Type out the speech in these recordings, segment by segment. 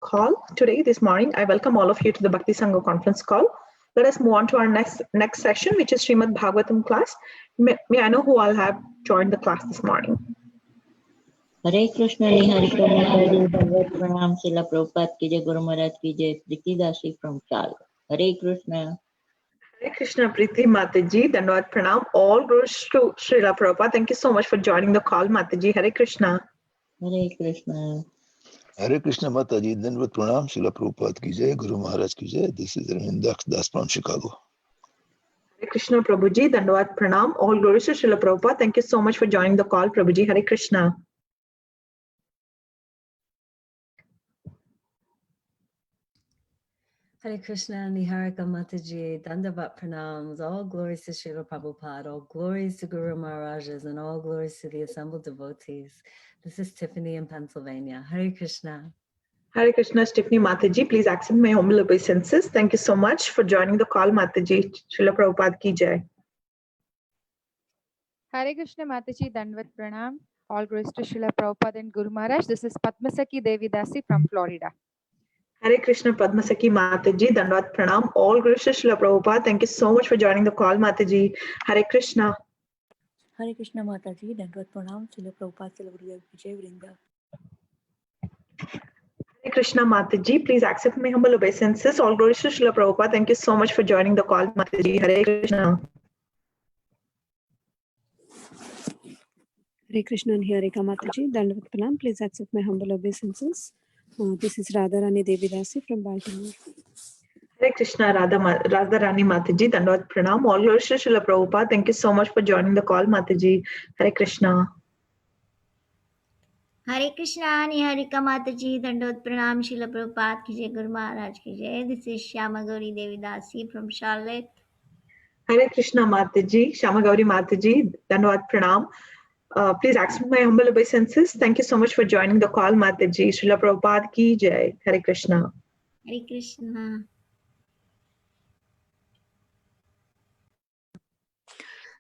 call today, this morning. I welcome all of you to the Bhakti Sangha conference call. Let us move on to our next session, which is Srimad Bhagavatam class. May I know who all have joined the class this morning? हरे कृष्ण निहारिका माताजी भगवत प्रणाम शिला प्रभुपाद की जय गुरु महाराज की जय प्रीति दासी from चाल हरे Krishna Preeti Mataji, Dandavad Pranam. All glories to Srila Prabhupada. Thank you so much for joining the call, Mataji. Hare Krishna. Hare Krishna Hare Krishna Mataji, Dandavad Pranam, Srila Prabhupada ki jai, Guru Maharaj ki jai. This is Ravind Das from Chicago. Hare Krishna Prabhuji, Dandavad Pranam. All glories to Srila Prabhupada. Thank you so much for joining the call, Prabhuji. Hare Krishna. Hare Krishna, Niharika Mataji, Dandavat Pranams, all glories to Srila Prabhupada, all glories to Guru Maharajas, and all glories to the assembled devotees. This is Tiffany in Pennsylvania. Hare Krishna. Hare Krishna, Tiffany Mataji. Please accept my humble obeisances. Thank you so much for joining the call, Mataji. Srila Prabhupada ki jai. Hare Krishna Mataji, Dandavat Pranam. All glories to Srila Prabhupada and Guru Maharaj. This is Padmasaki Devi Dasi from Florida. Hare Krishna Padmasaki Mataji, Dandavad Pranam. All glories to Srila Prabhupada. Thank you so much for joining the call, Mataji. Hare Krishna. Hare Krishna Mataji, Dandavad Pranam, Srila Prabhupada, Srila Gurudev Vijay Vrinda. Hare Krishna Mataji, please accept my humble obeisances. All glories to Srila Prabhupada. Thank you so much for joining the call, Mataji. Hare Krishna. Hare Krishna and Harika Mataji, Dandavad Pranam, please accept my humble obeisances. This is Radharani Devi Dasi from Baltimore. Hare Krishna Radharani Mataji, Dandavad Pranam. All glories to Srila Prabhupada. Thank you so much for joining the call, Mataji. Hare Krishna. Hare Krishna, Niharika Mataji, Dandavad Pranam, Srila Prabhupada ki jai, Guru Maharaj ki jai. This is Shyama Gauri Devi Dasi from Charlotte. Hare Krishna Mataji, Shama Gauri Mataji, Dandavad Pranam. Please accept my humble obeisances. Thank you so much for joining the call, Mataji. Srila Prabhupada ki jai. Hare Krishna. Hare Krishna.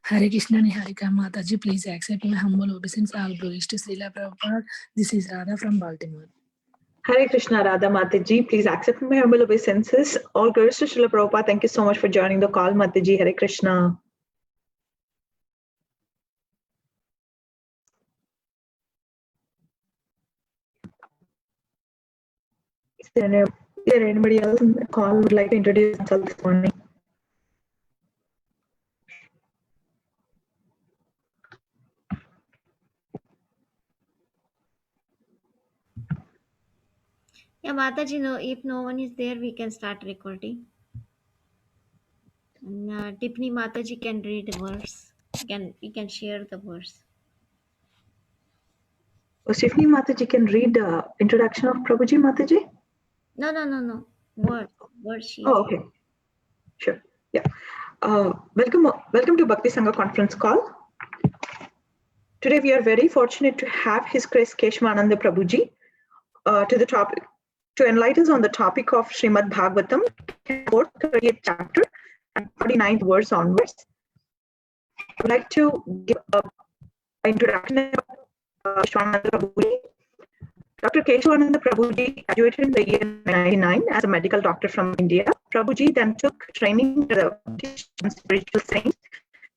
Hare Krishna Niharika Mataji, please accept my humble obeisance. All glories to Srila Prabhupada. This is Radha from Baltimore. Hare Krishna Radha Mataji, please accept my humble obeisances. All glories to Srila Prabhupada. Thank you so much for joining the call, Mataji. Hare Krishna. Is there anybody else in the call who would like to introduce themselves this morning? Yeah, Mataji, no, if no one is there, we can start recording. And, Tiffany Mataji can read the verse. We can share the verse. Tiffany Mataji can read the introduction of Prabhuji Mataji? No. Word she. Oh, okay. Sure. Yeah. Welcome to Bhakti Sangha conference call. Today we are very fortunate to have His Grace Keshavanand Prabhuji to enlighten us on the topic of Srimad Bhagavatam, 4th, 30th chapter and 49th verse onwards. I would like to give an introduction of Keshavanand Prabhuji. Dr. Keshavanand Prabhuji graduated in the year 1999 as a medical doctor from India. Prabhuji then took training as a spiritual saint.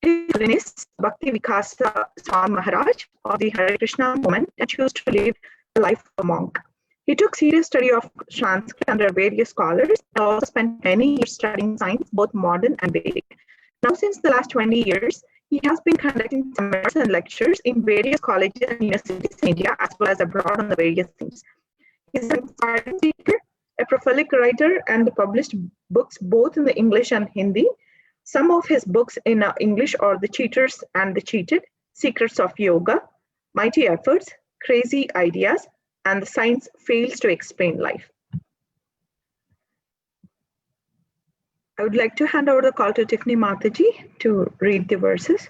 His Bhakti Vikasa Swami Maharaj of the Hare Krishna movement and chose to live the life of a monk. He took serious study of Sanskrit under various scholars and also spent many years studying science, both modern and Vedic. Now, since the last 20 years, he has been conducting seminars and lectures in various colleges and universities in India as well as abroad on the various themes. He is an inspiring speaker, a prolific writer, and published books both in the English and Hindi. Some of his books in English are The Cheaters and the Cheated, Secrets of Yoga, Mighty Efforts, Crazy Ideas, and The Science Fails to Explain Life. I would like to hand over the call to Tiffany Mataji to read the verses.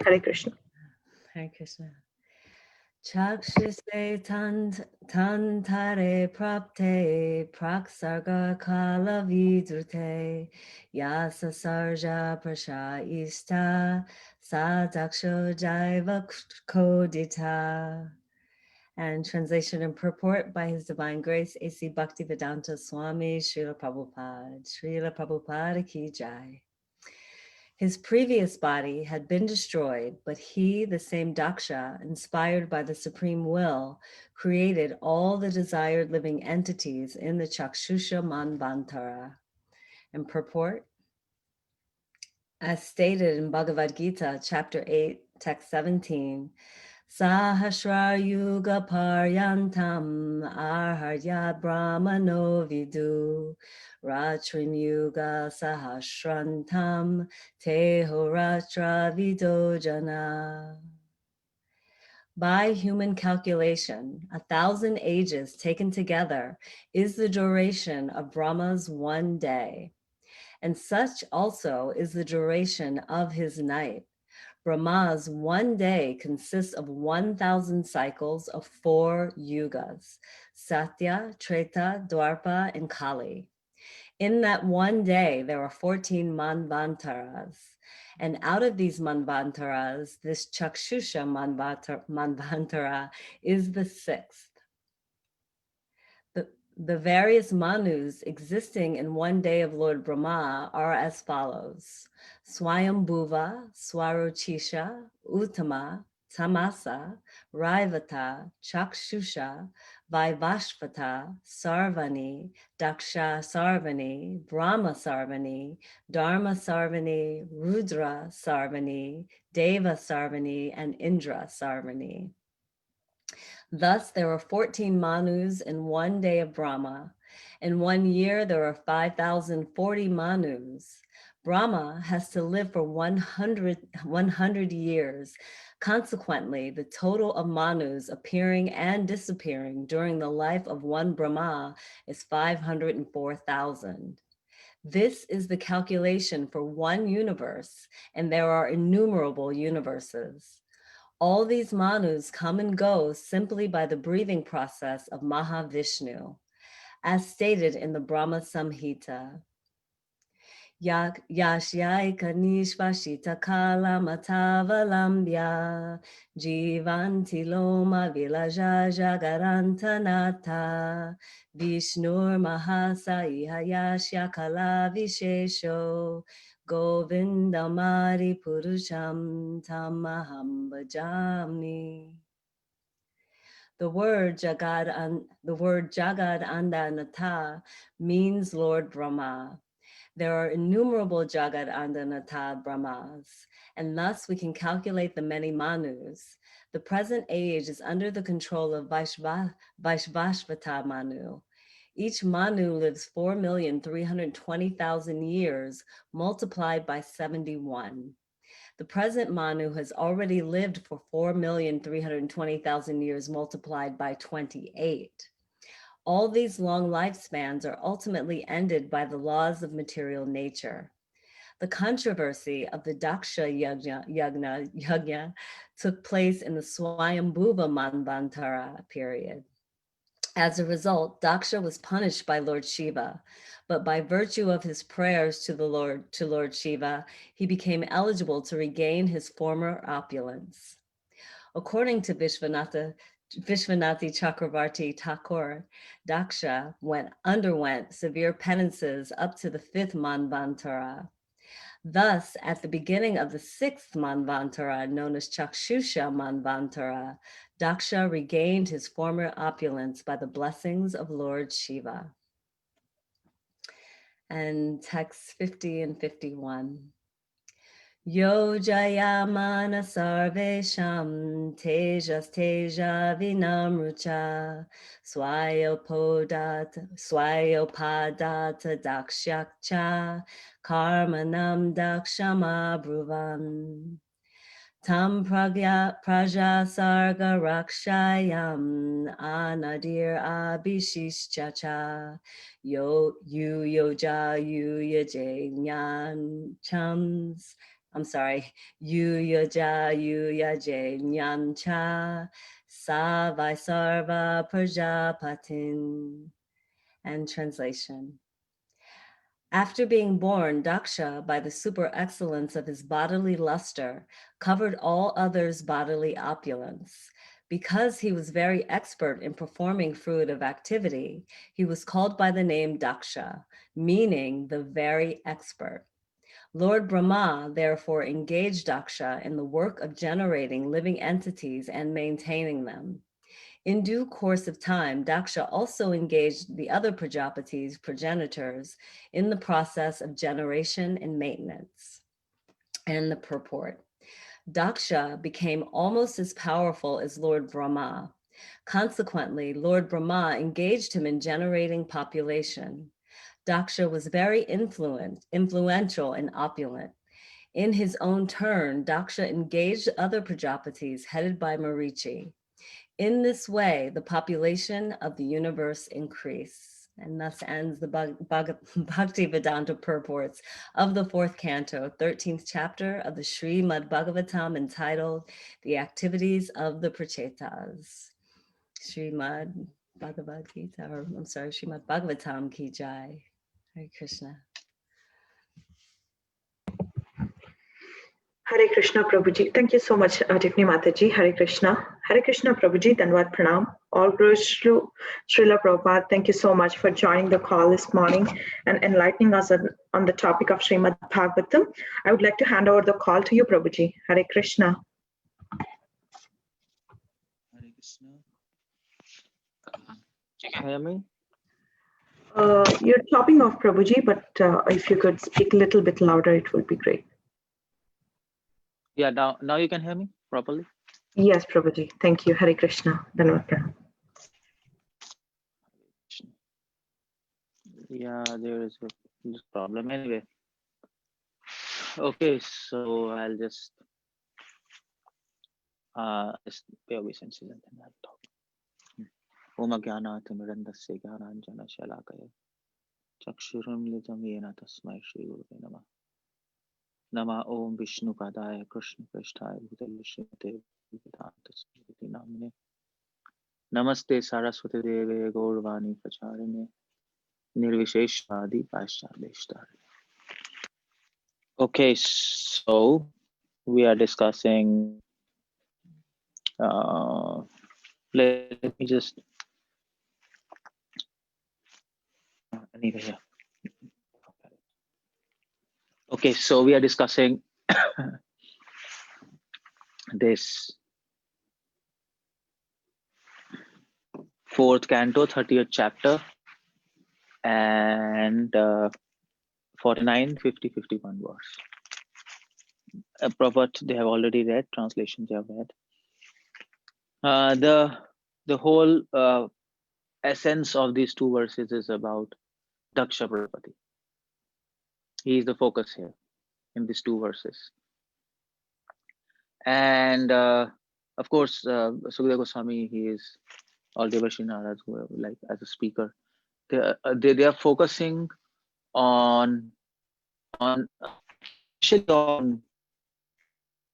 Hare Krishna. Hare Krishna. Chakshise tantare prapte praksarga kala vidrute yasa sarja prasha ista sa daksho jaiva kodita. And translation and purport by His Divine Grace, A.C. Bhaktivedanta Swami Srila Prabhupada. Srila Prabhupada Ki Jai. His previous body had been destroyed, but he, the same Daksha, inspired by the supreme will, created all the desired living entities in the Chakshusha Manvantara. And purport, as stated in Bhagavad Gita, chapter 8, text 17, Sahasra Yuga Paryantam Arharyat Brahmano Vidu Ratrin Yuga Sahasrantam Tehoratra Vidojana. By human calculation, 1,000 ages taken together is the duration of Brahma's one day, and such also is the duration of his night. Brahma's one day consists of 1,000 cycles of 4 yugas, Satya, Treta, Dwarpa, and Kali. In that one day, there are 14 manvantaras. And out of these manvantaras, this Chakshusha manvantara is the 6th. The various manus existing in one day of Lord Brahma are as follows: Swayambhuva, Swarochisha, Uttama, Tamasa, Raivata, Chakshusha, Vaivashvata, Sarvani, Daksha Sarvani, Brahma Sarvani, Dharma Sarvani, Rudra Sarvani, Deva Sarvani, and Indra Sarvani. Thus, there are 14 manus in one day of Brahma. In 1 year, there are 5,040 manus. Brahma has to live for 100 years. Consequently, the total of manus appearing and disappearing during the life of one Brahma is 504,000. This is the calculation for one universe, and there are innumerable universes. All these manus come and go simply by the breathing process of Mahavishnu, as stated in the Brahma Samhita. Yashyaika nishvashita kala matavalambya jivanti loma vilaja jagarantanata Vishnur mahasa ihayashya kala vishesho Govindamari purusham tamaham bhajami. The word Jagadananta means Lord Brahma. There are innumerable Jagadananta Brahmas, and thus we can calculate the many manus. The present age is under the control of Vaishvashvata Manu. Each Manu lives 4,320,000 years multiplied by 71. The present Manu has already lived for 4,320,000 years multiplied by 28. All these long lifespans are ultimately ended by the laws of material nature. The controversy of the Daksha Yajna took place in the Swayambhuva Manvantara period. As a result, Daksha was punished by Lord Shiva, but by virtue of his prayers to Lord Shiva, he became eligible to regain his former opulence. According to Vishwanathi Chakravarti Thakur, Daksha underwent severe penances up to the 5th Manvantara. Thus, at the beginning of the 6th Manvantara, known as Chakshusha Manvantara, Daksha regained his former opulence by the blessings of Lord Shiva. And texts 50 and 51. Yo jayamana sarvesham tejas teja vinamrucha swayopadata dakshakcha karmanam dakshama bruvan tam praja sarga rakshayam anadir abhishishchacha yo yoja yaje nyan chams. I'm sorry, Yuyaja Yuyaje Nyancha Sa Vaisarva Prajapatin. And translation. After being born, Daksha, by the super excellence of his bodily luster, covered all others' bodily opulence. Because he was very expert in performing fruitive activity, he was called by the name Daksha, meaning the very expert. Lord Brahma therefore engaged Daksha in the work of generating living entities and maintaining them. In due course of time, Daksha also engaged the other Prajapatis, progenitors, in the process of generation and maintenance. And the purport. Daksha became almost as powerful as Lord Brahma. Consequently, Lord Brahma engaged him in generating population. Daksha was very influential and opulent. In his own turn, Daksha engaged other Prajapatis headed by Marichi. In this way, the population of the universe increased. And thus ends the Bhaktivedanta purports of the 4th canto, 13th chapter of the Srimad Bhagavatam, entitled The Activities of the Prachetas. Srimad Bhagavad Gita, or I'm sorry, Srimad Bhagavatam ki jai. Hare Krishna. Hare Krishna, Prabhuji. Thank you so much, Tiffany Mataji. Hare Krishna. Hare Krishna, Prabhuji. Danvat Pranam. All glories to Srila Prabhupada. Thank you so much for joining the call this morning and enlightening us on the topic of Srimad Bhagavatam. I would like to hand over the call to you, Prabhuji. Hare Krishna. Hare Krishna. Can you hear me? You're chopping off, Prabhuji, but if you could speak a little bit louder, it would be great. Yeah, now you can hear me properly? Yes, Prabhuji. Thank you. Hare Krishna. Danvat Pranam. Yeah, there is this problem. Anyway, okay, so I'll just pay obeisances and then I'll talk. Om Jnana Timirandasya Jnananjana Shalakaya Chakshuram Litam Yena Tasmai Shri Gurave Namah. Nama Om Vishnu Padaya Krishna Prishthaya Bhutale Srimate Vedanta Smriti Namine Namaste Saraswati Deve Gaurvani Pracharine Nirvisheshwadi Paschadeshtar. Okay, so we are discussing. Let me just. Anyway, yeah. Okay, so we are discussing this 4th canto, 30th chapter, and 49, 50, 51 verse. Prabhupada, they have already read, translations they have read. The whole essence of these two verses is about Daksha Prajapati. He is the focus here in these two verses. And of course, Sukadeva Goswami, he is all Devashi Narad, who like as a speaker. They are focusing on who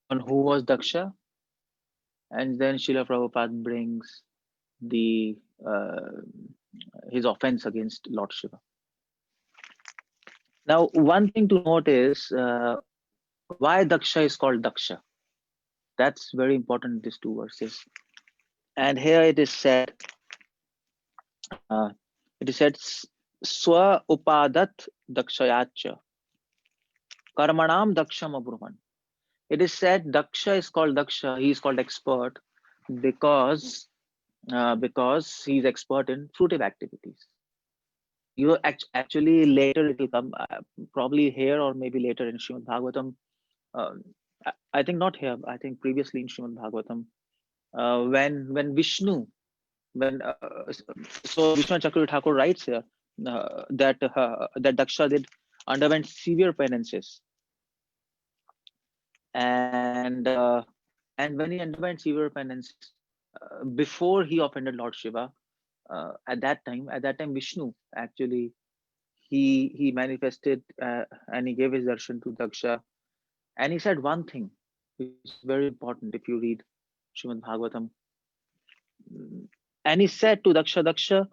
was Daksha, and then Srila Prabhupada brings the his offense against Lord Shiva. Now, one thing to note is why Daksha is called Daksha. That's very important in these two verses. And here it is said, Swa upadat dakshayacha karmanam daksham abruman. It is said Daksha is called Daksha, he is called expert because he is expert in fruitive activities. You actually later it will come, probably here or maybe later in Srimad Bhagavatam. I think not here. I think previously in Srimad Bhagavatam, when Vishnu, so Vishnu Chakravarti Thakur writes here that Daksha underwent severe penances, and when he underwent severe penances before he offended Lord Shiva, at that time Vishnu actually he manifested and he gave his darshan to Daksha, and he said one thing which is very important if you read Srimad Bhagavatam. And he said to Daksha,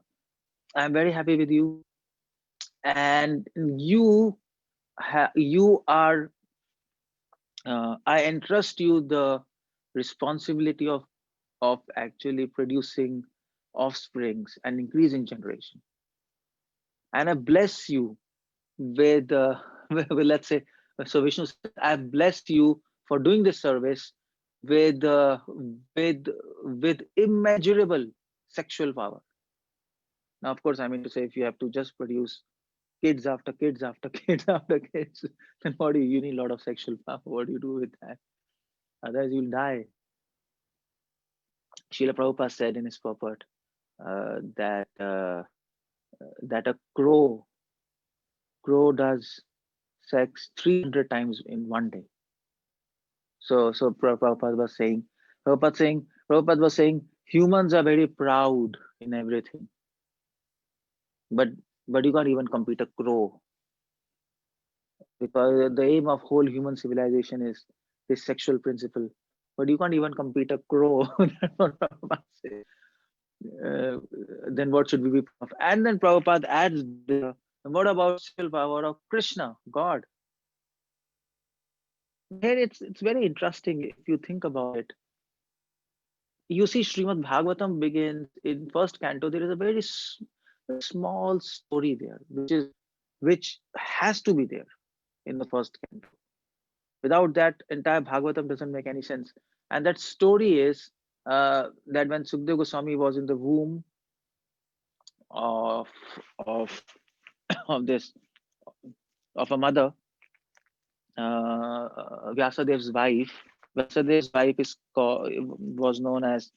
I am very happy with you, and you are I entrust you the responsibility of of actually producing offsprings and increasing generation. And I bless you with, let's say, so Vishnu says, I bless you for doing this service with, with immeasurable sexual power. Now, of course, I mean to say, if you have to just produce kids after kids after kids after kids, then what do you need a lot of sexual power? What do you do with that? Otherwise, you'll die. Srila Prabhupada said in his purport that that a crow does sex 300 times in one day. So Prabhupada was saying humans are very proud in everything, but you can't even compete a crow, because the aim of whole human civilization is this sexual principle. But you can't even compete a crow. That's what Prabhupada says. Then what should we be proud of? And then Prabhupada adds, what about sexual power of Krishna, God? Here it's very interesting if you think about it. You see, Srimad Bhagavatam begins in first canto. There is a very small story there, which has to be there in the first canto. Without that, entire Bhagavatam doesn't make any sense. And that story is that when Sukadeva Goswami was in the womb of of this of a mother, Vyasadev's wife. Vyasadev's wife was known as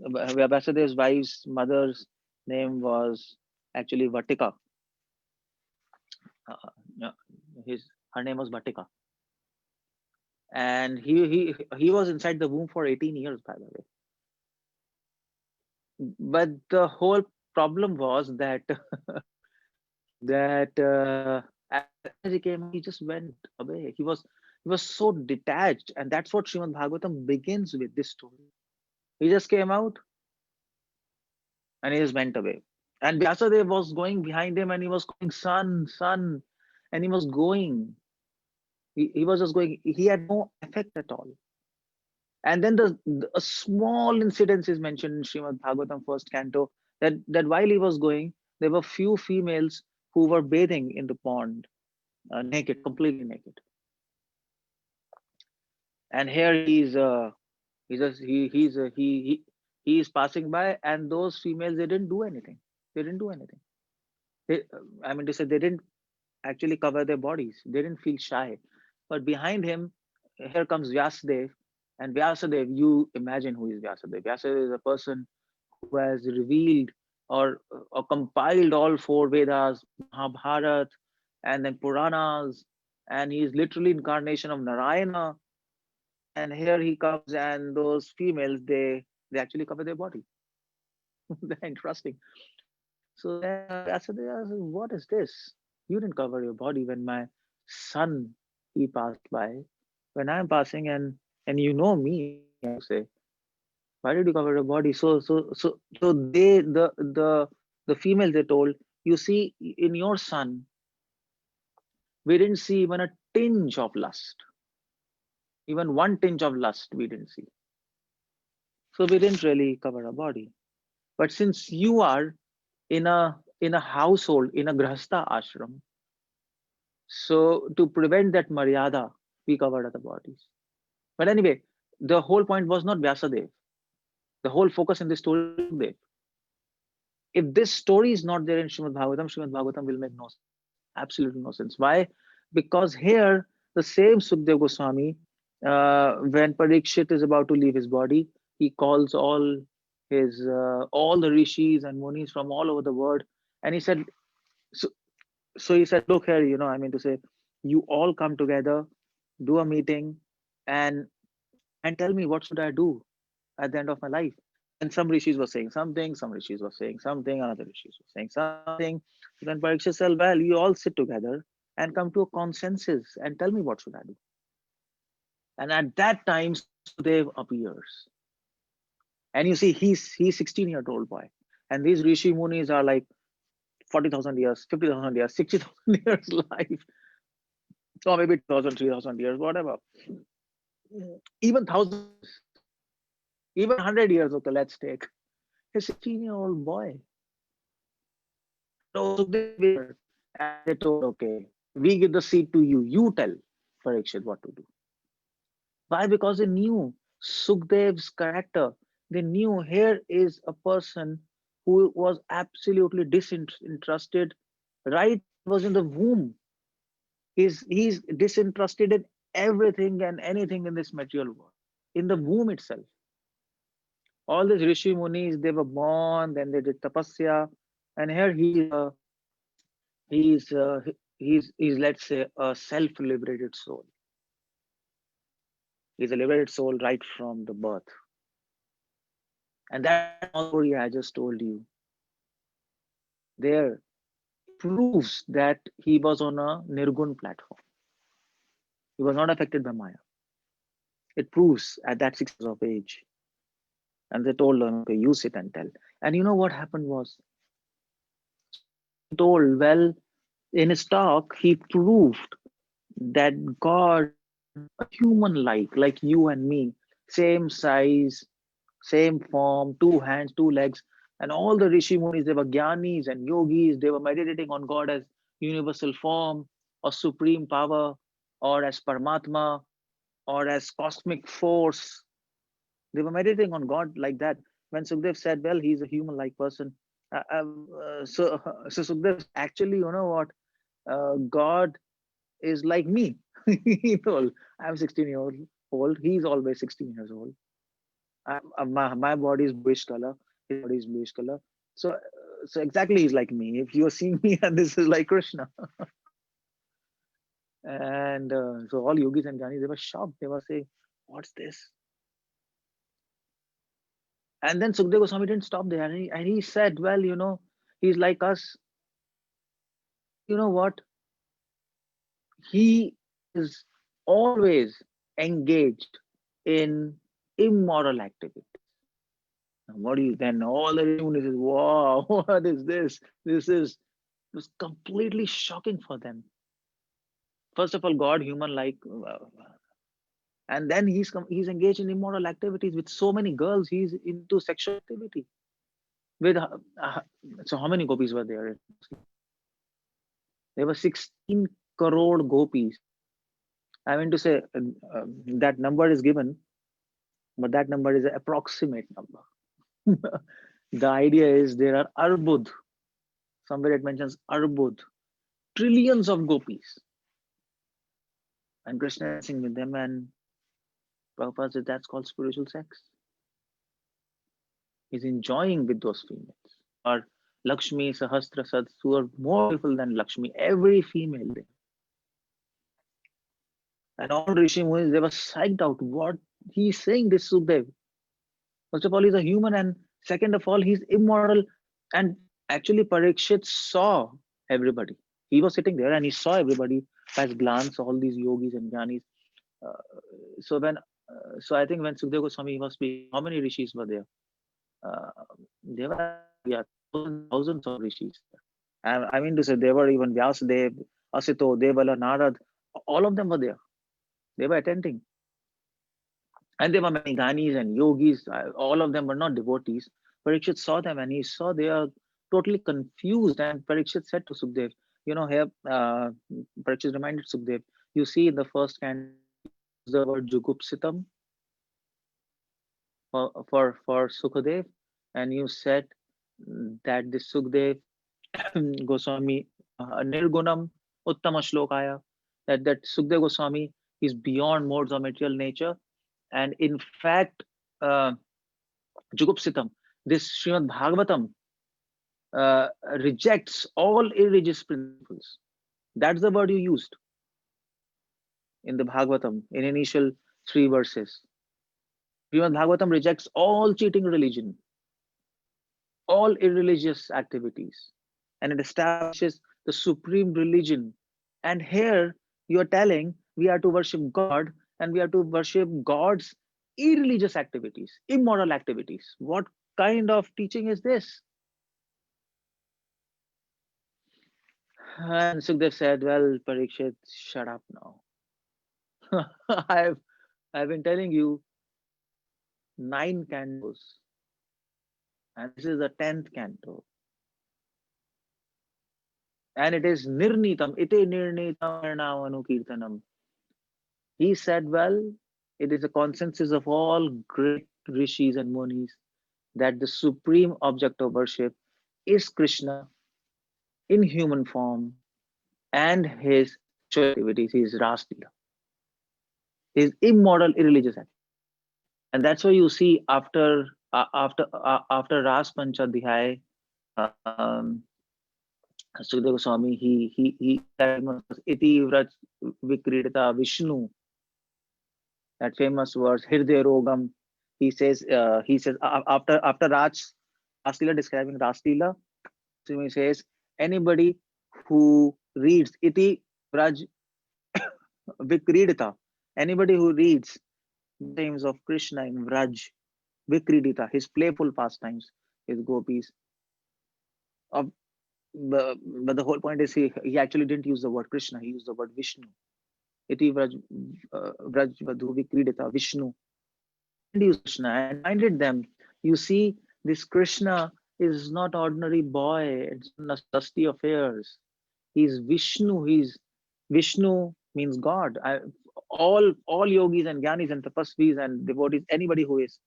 Vyasadev's wife's mother's name was actually Vatika. Her name was Vatika, and he was inside the womb for 18 years, by the way. But the whole problem was that as he came, he just went away. He was so detached, and that's what Srimad Bhagavatam begins with, this story. He just came out and he just went away. And Vyasadeva was going behind him and he was calling, son, son, and he was going. He was just going. He had no effect at all. And then a small incident is mentioned in Srimad Bhagavatam first canto, that while he was going, there were few females who were bathing in the pond, naked, completely naked. And here he is passing by, and those females, they didn't do anything. They didn't do anything. I mean to say, they didn't actually cover their bodies. They didn't feel shy. But behind him, here comes Vyasadeva. And Vyasadeva, you imagine who is Vyasadeva. Vyasadeva is a person who has revealed or compiled all 4 Vedas, Mahabharata, and then Puranas, and he is literally incarnation of Narayana. And here he comes, and those females, they actually cover their body. They're interesting. So then Vyasadeva says, what is this? You didn't cover your body when my son, he passed by. When I'm passing, and you know me, I say, why did you cover your body? So they, the females, they told, you see, in your son, we didn't see even a tinge of lust. Even one tinge of lust we didn't see. So we didn't really cover our body. But since you are in a household, in a grahastha ashram, so to prevent that maryada, we covered other bodies. But anyway, the whole point was not Vyasadeva. The whole focus in this story is Sukadeva. If this story is not there in Srimad Bhagavatam will make no sense. Absolutely no sense. Why? Because here, the same Sukadeva Goswami, when Parikshit is about to leave his body, he calls all the rishis and munis from all over the world, and he said, so he said, look here, I mean to say, you all come together, do a meeting, and tell me what should I do at the end of my life. And some rishis were saying something, some rishis were saying something, another rishis were saying something. Then Parikshit said, well, you all sit together and come to a consensus and tell me what should I do. And at that time, Sukadeva appears. And you see, he's 16-year-old boy. And these rishi munis are like 40,000 years, 50,000 years, 60,000 years life. Or maybe 2,000, 3,000 years, whatever. Even thousands. Even 100 years, okay, let's take. A 16-year-old boy. So Sukdev, and they told, okay, we give the seat to you. You tell Parikshit what to do. Why? Because they knew Sukdev's character. They knew here is a person who was absolutely disinterested. Right, was in the womb. He's disinterested in everything and anything in this material world. In the womb itself. All these Rishi Munis, they were born, then they did tapasya, and here he's uh, he's let's say a self-liberated soul. He's a liberated soul right from the birth. And that small story I just told you there proves that he was on a Nirgun platform. He was not affected by Maya. It proves at that 6 years of age. And they told him, okay, you sit and tell. And you know what happened was, told, well, in his talk, he proved that God a human like you and me, same size, same form, two hands, two legs, and all the Rishi Munis, they were Gyanis and Yogis, they were meditating on God as universal form or supreme power or as Paramatma or as cosmic force. They were meditating on God like that. When Sukhdev said, well, he's a human-like person. So Sukhdev, actually, you know what? God is like me. He told, I'm 16 years old. He's always 16 years old. My body is bluish color. His body is bluish color. So, so exactly he's like me. If you are seeing me, and this is like Krishna. And so all yogis and jnanis, they were shocked. They were saying, what's this? And then Sukdev Goswami didn't stop there. And he said, well, you know, he's like us. You know what? He is always engaged in immoral activity. What do you then? All the Rishis is, wow, what is this? This is it was completely shocking for them. First of all, God, human like, and then he's engaged in immoral activities with so many girls. He's into sexual activity with. So how many gopis were there? There were 16 crore gopis. I mean to say that number is given, but that number is an approximate number. The idea is there are arbud. Somewhere it mentions arbud, trillions of gopis. And Krishna is dancing with them, and Prabhupada said that's called spiritual sex. He's enjoying with those females. Or Lakshmi, Sahasra, Sats, who are more beautiful than Lakshmi, every female there. And all Rishi Munis, they were psyched out. What he's saying, this Sukdev. First of all, he's a human, and second of all, he's immoral. And actually, Parikshit saw everybody. He was sitting there and he saw everybody by his glance, all these yogis and jnanis. Uh, so I think when Sukdev Goswami was speaking, how many rishis were there? Uh, there were thousands of rishis. I mean to say, there were even Vyasadev, Asito, Devala, Narad. All of them were there. They were attending. And there were many Ghanis and yogis. All of them were not devotees. Parikshit saw them and he saw they are totally confused. And Parikshit said to Sukdev, you know, here, Parikshit reminded Sukdev, you see in the first canto, the word Jugupsitam for Sukadev, and you said that this Sukdev Goswami Nirgunam Uttama Shlokaya, that Sukdev Goswami is beyond modes of material nature, and in fact, Jugupsitam, this Srimad Bhagavatam rejects all irreligious principles. That's the word you used in the Bhagavatam in initial 3 verses. Srimad Bhagavatam rejects all cheating religion, all irreligious activities, and it establishes the supreme religion. And here you are telling we are to worship God and we are to worship God's irreligious activities, immoral activities. What kind of teaching is this? And Sukhdev said, well, Parikshit, shut up now. I've been telling you 9 cantos, and this is the 10th canto. And it is nirnitam, ite nirnitam varnavanu kirtanam. He said, well, it is a consensus of all great rishis and munis that the supreme object of worship is Krishna in human form and his sexual activities, his Ras Leela, his immoral, irreligious activities. And that's why you see after Ras Panchadhyay, Sukadeva Goswami, he iti vraj vikridita Vishnu, that famous verse, Hirde Rogam. He says after Raj Leela, describing Ras Leela, he says anybody who reads iti vraj vikridita, anybody who reads the names of Krishna in Vraj vikridita, his playful pastimes, his gopis. But the whole point is he actually didn't use the word Krishna, he used the word Vishnu. Iti vraj vadhu vikridita Vishnu. And use Krishna and reminded them, you see, this Krishna is not ordinary boy, it's not dusty affairs. He's Vishnu. Vishnu means God. All yogis and gyanis and tapasvis and devotees, anybody who is,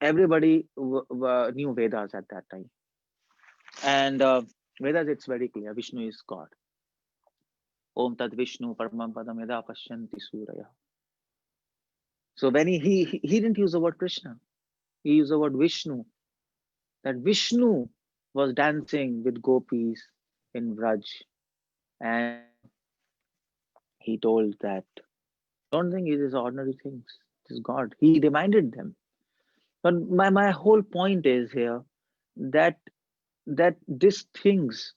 everybody knew Vedas at that time. And Vedas, it's very clear, Vishnu is God. Om Tad Vishnu Paramam Padam Yada Pashyanti Suraya. So when he didn't use the word Krishna, he used the word Vishnu. That Vishnu was dancing with gopis in Vraj. And he told that, don't think it is ordinary things. It is God. He reminded them. But my whole point is here that these things,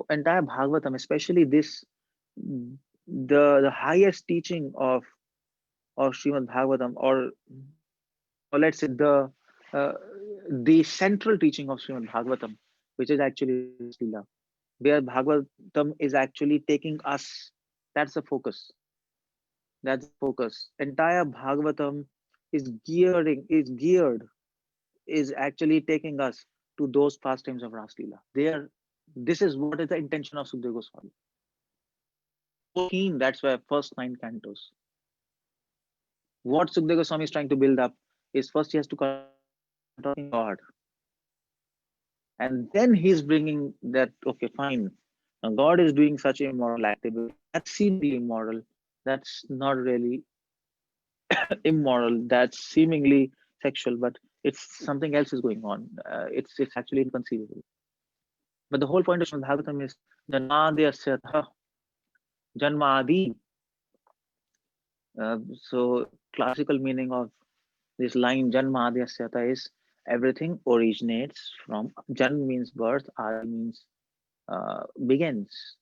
entire Bhagavatam, especially this, the highest teaching of Srimad Bhagavatam, or let's say the central teaching of Srimad Bhagavatam, which is actually Leela, where Bhagavatam is actually taking us. That's the focus. That's the focus. Entire Bhagavatam is actually taking us to those pastimes of Ras Leela. This is what is the intention of Sukadeva Goswami. So keen, that's why first 9 cantos. What Sukadeva Goswami is trying to build up is, first he has to talking God. And then he's bringing that, okay, fine. Now God is doing such immoral activity. That's seemingly immoral. That's not really immoral. That's seemingly sexual, but it's something else is going on. It's actually inconceivable. But the whole point of Srimad Bhagavatam is Janmadhyasya Janmadi. So classical meaning of this line Janmadhyasya is everything originates from. Jan means birth, Adi means begins.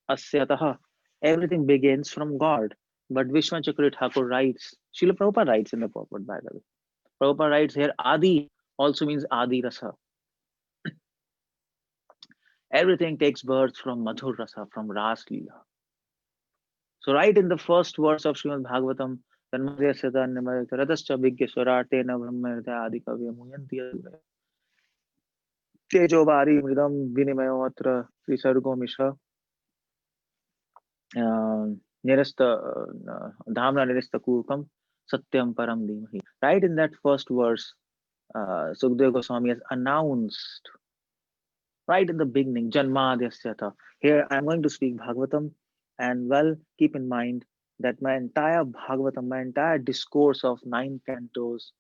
Asyataha, everything begins from God. But Vishwan Chakri Thakur writes, Srila Prabhupada writes in the purport, by the way. Prabhupada writes here, Adi also means Adi Rasa. Everything takes birth from Madhur Rasa, from Ras Leela. So right in the first verse of Srimad Bhagavatam, Tejobari Mridam Vinimayo Atra Srisargo Misha Nirasta Dhamna Nirasta Kukam Satyam Param Dhimahi. Right in that first verse, Sukadeva Goswami has announced, right in the beginning, Janmadhyasyata. Here I'm going to speak Bhagavatam, and well, keep in mind that my entire Bhagavatam, my entire discourse of 9 cantos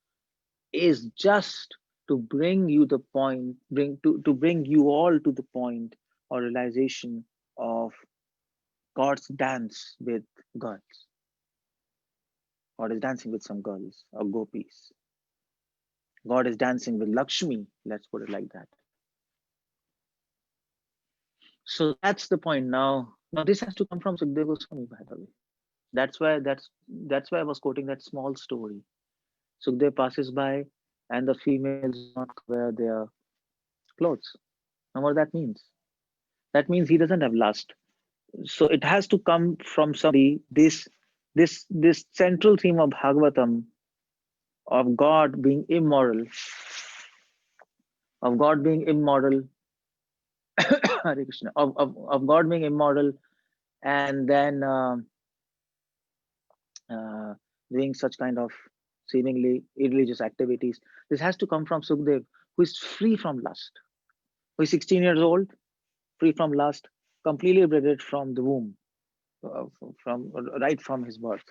is just to bring you the point, to bring you all to the point or realization of God's dance with girls. God is dancing with some girls or gopis. God is dancing with Lakshmi, let's put it like that. So that's the point. Now this has to come from Sukadeva Goswami, by the way. That's why I was quoting that small story. Sukadeva passes by and the females do not wear their clothes. Now what that means? That means he doesn't have lust. So it has to come from somebody. This central theme of Bhagavatam, of God being immoral, of God being immoral, Hare Krishna, of God being immoral, and then doing such kind of seemingly irreligious activities. This has to come from Sukdev, who is free from lust, who is 16 years old, free from lust, completely liberated from the womb, from right from his birth.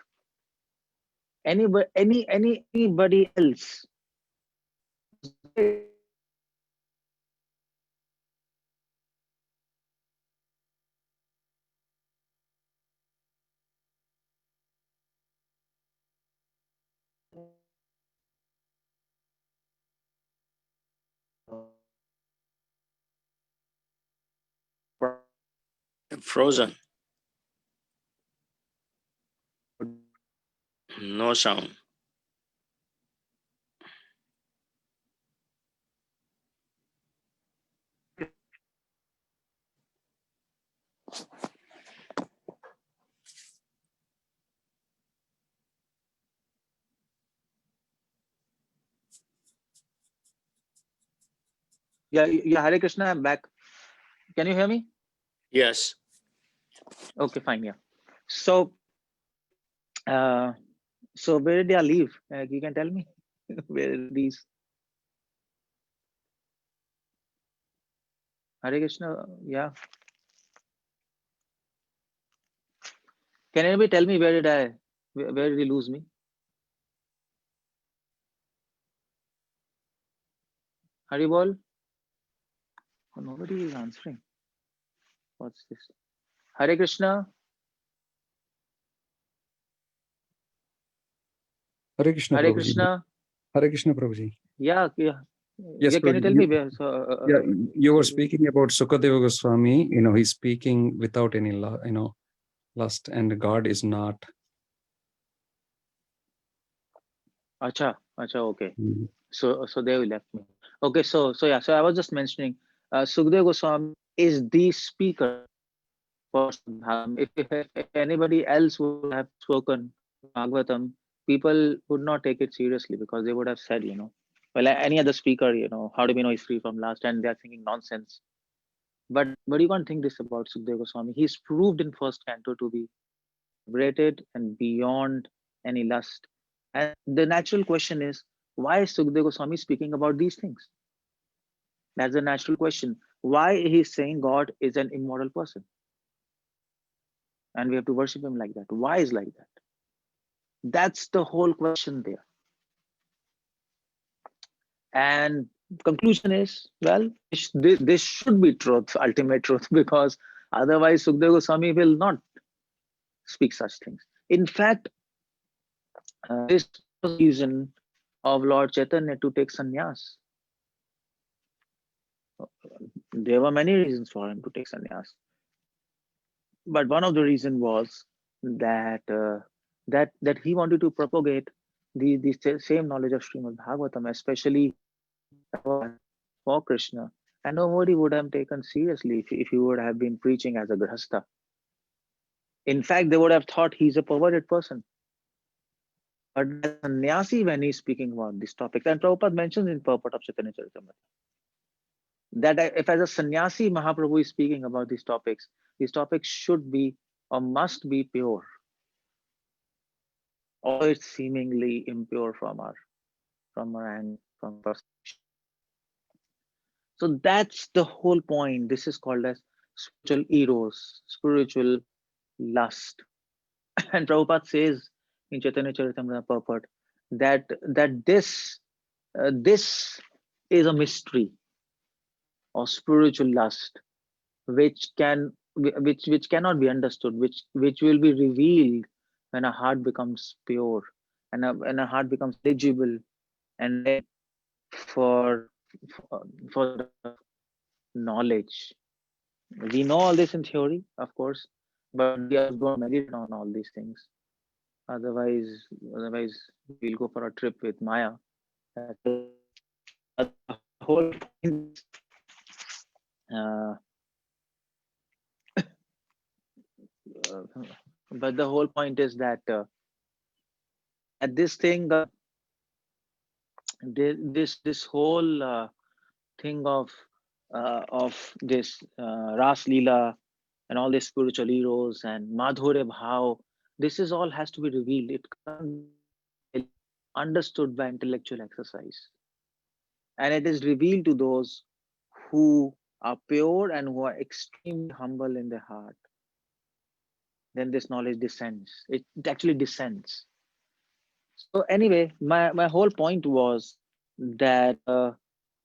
Anybody else Frozen. No sound. Yeah, Hare Krishna, I'm back. Can you hear me? Yes. Okay, fine, yeah. So where did I leave? You can tell me where these. Hare Krishna, yeah. Can anybody tell me where did he lose me? Haribol? Oh, nobody is answering. What's this? Hare Krishna? Hare Krishna, Hare Prabhuji. Krishna? Hare Krishna, Prabhuji. Yeah. Yes, Yeah, can you Prabhuji. tell me where? So, Yeah, you were speaking about Sukadeva Goswami. He's speaking without any, lust, and God is not. Acha, okay. Mhm. So they left me. Okay, so I was just mentioning, Sukadeva Goswami is the speaker for Bhagavatam. If anybody else would have spoken Bhagavatam, people would not take it seriously because they would have said, well, any other speaker, how do we know he's free from lust? And they're thinking nonsense. But you can't think this about Sukadeva Goswami. He's proved in first canto to be liberated and beyond any lust. And the natural question is, why is Sukadeva Goswami speaking about these things? That's the natural question. Why he's saying God is an immoral person? And we have to worship him like that. Why is like that? That's the whole question there. And conclusion is, well, this should be truth, ultimate truth, because otherwise Sukadeva Goswami will not speak such things. In fact, this was the reason of Lord Chaitanya to take sannyas. There were many reasons for him to take sannyas, but one of the reasons was that that he wanted to propagate the same knowledge of Srimad Bhagavatam, especially for Krishna. And nobody would have taken seriously if he would have been preaching as a grahastha. In fact, they would have thought he's a perverted person. But as a sannyasi, when he's speaking about these topics, and Prabhupada mentions in purport of Chaitanya Charitamrita, that if as a sannyasi Mahaprabhu is speaking about these topics should be or must be pure, or it's seemingly impure from our end, from perception. So that's the whole point. This is called as spiritual eros, spiritual lust. And Prabhupada says in Chaitanya Charitamrita purport that this is a mystery of spiritual lust, which cannot be understood, which will be revealed when a heart becomes pure and a heart becomes legible and for knowledge. We know all this in theory, of course, but we don't meditate on all these things. Otherwise we'll go for a trip with Maya. The whole point, but the whole point is that at this thing, this whole thing of this Ras Leela and all these spiritual heroes and Madhurya Bhav, this is all has to be revealed. It can't be understood by intellectual exercise. And it is revealed to those who are pure and who are extremely humble in their heart. Then this knowledge descends. It actually descends. So anyway, my whole point was that that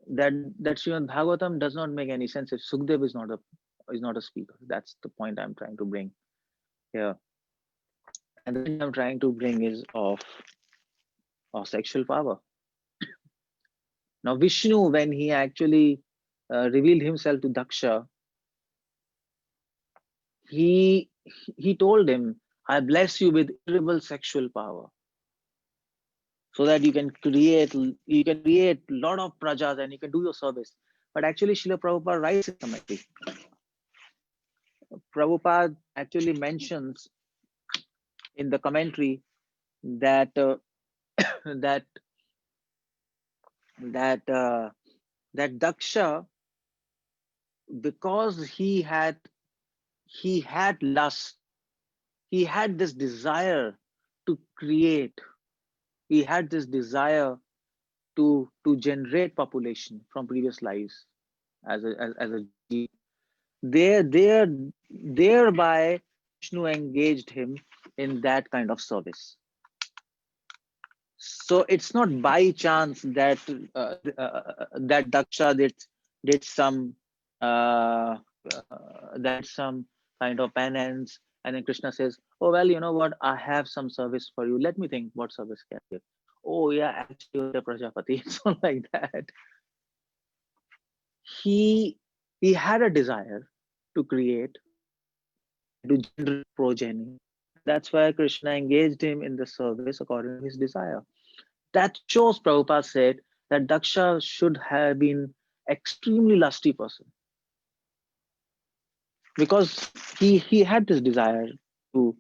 Srimad Bhagavatam does not make any sense if Sukdev is not a speaker. That's the point I'm trying to bring here. And the thing I'm trying to bring is of sexual power. Now Vishnu, when he actually revealed himself to Daksha, he told him, I bless you with irreversible sexual power, so that you can create a lot of prajas and you can do your service. But actually Srila Prabhupada writes it somewhere. Prabhupada actually mentions in the commentary that that Daksha, because he had lust, he had this desire to create, he had this desire to generate population from previous lives as a jeev. Thereby Vishnu engaged him in that kind of service. So it's not by chance that that Daksha did some kind of penance, and then Krishna says, "Oh well, you know what? I have some service for you. Let me think what service can I give." Oh yeah, actually you're the Prajapati. It's not like that. He had a desire to create, to generate progeny. That's why Krishna engaged him in the service according to his desire. That shows, Prabhupada said, that Daksha should have been extremely lusty person, because he had this desire to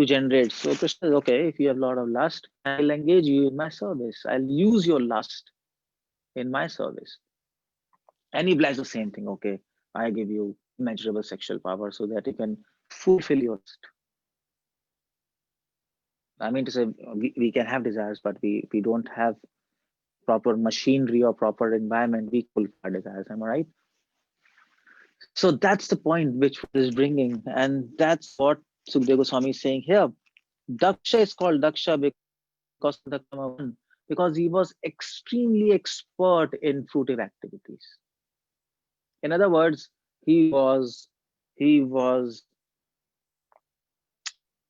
generate. So Krishna is okay, if you have a lot of lust, I'll engage you in my service. I'll use your lust in my service. And he blessed the same thing. Okay, I give you immeasurable sexual power so that you can fulfill your lust. I mean to say, we can have desires, but we don't have proper machinery or proper environment. We fulfill our desires. Am I right? So that's the point which is bringing, and that's what Sukadeva Goswami is saying here. Daksha is called Daksha because of the karma one, because he was extremely expert in fruitive activities. In other words, he was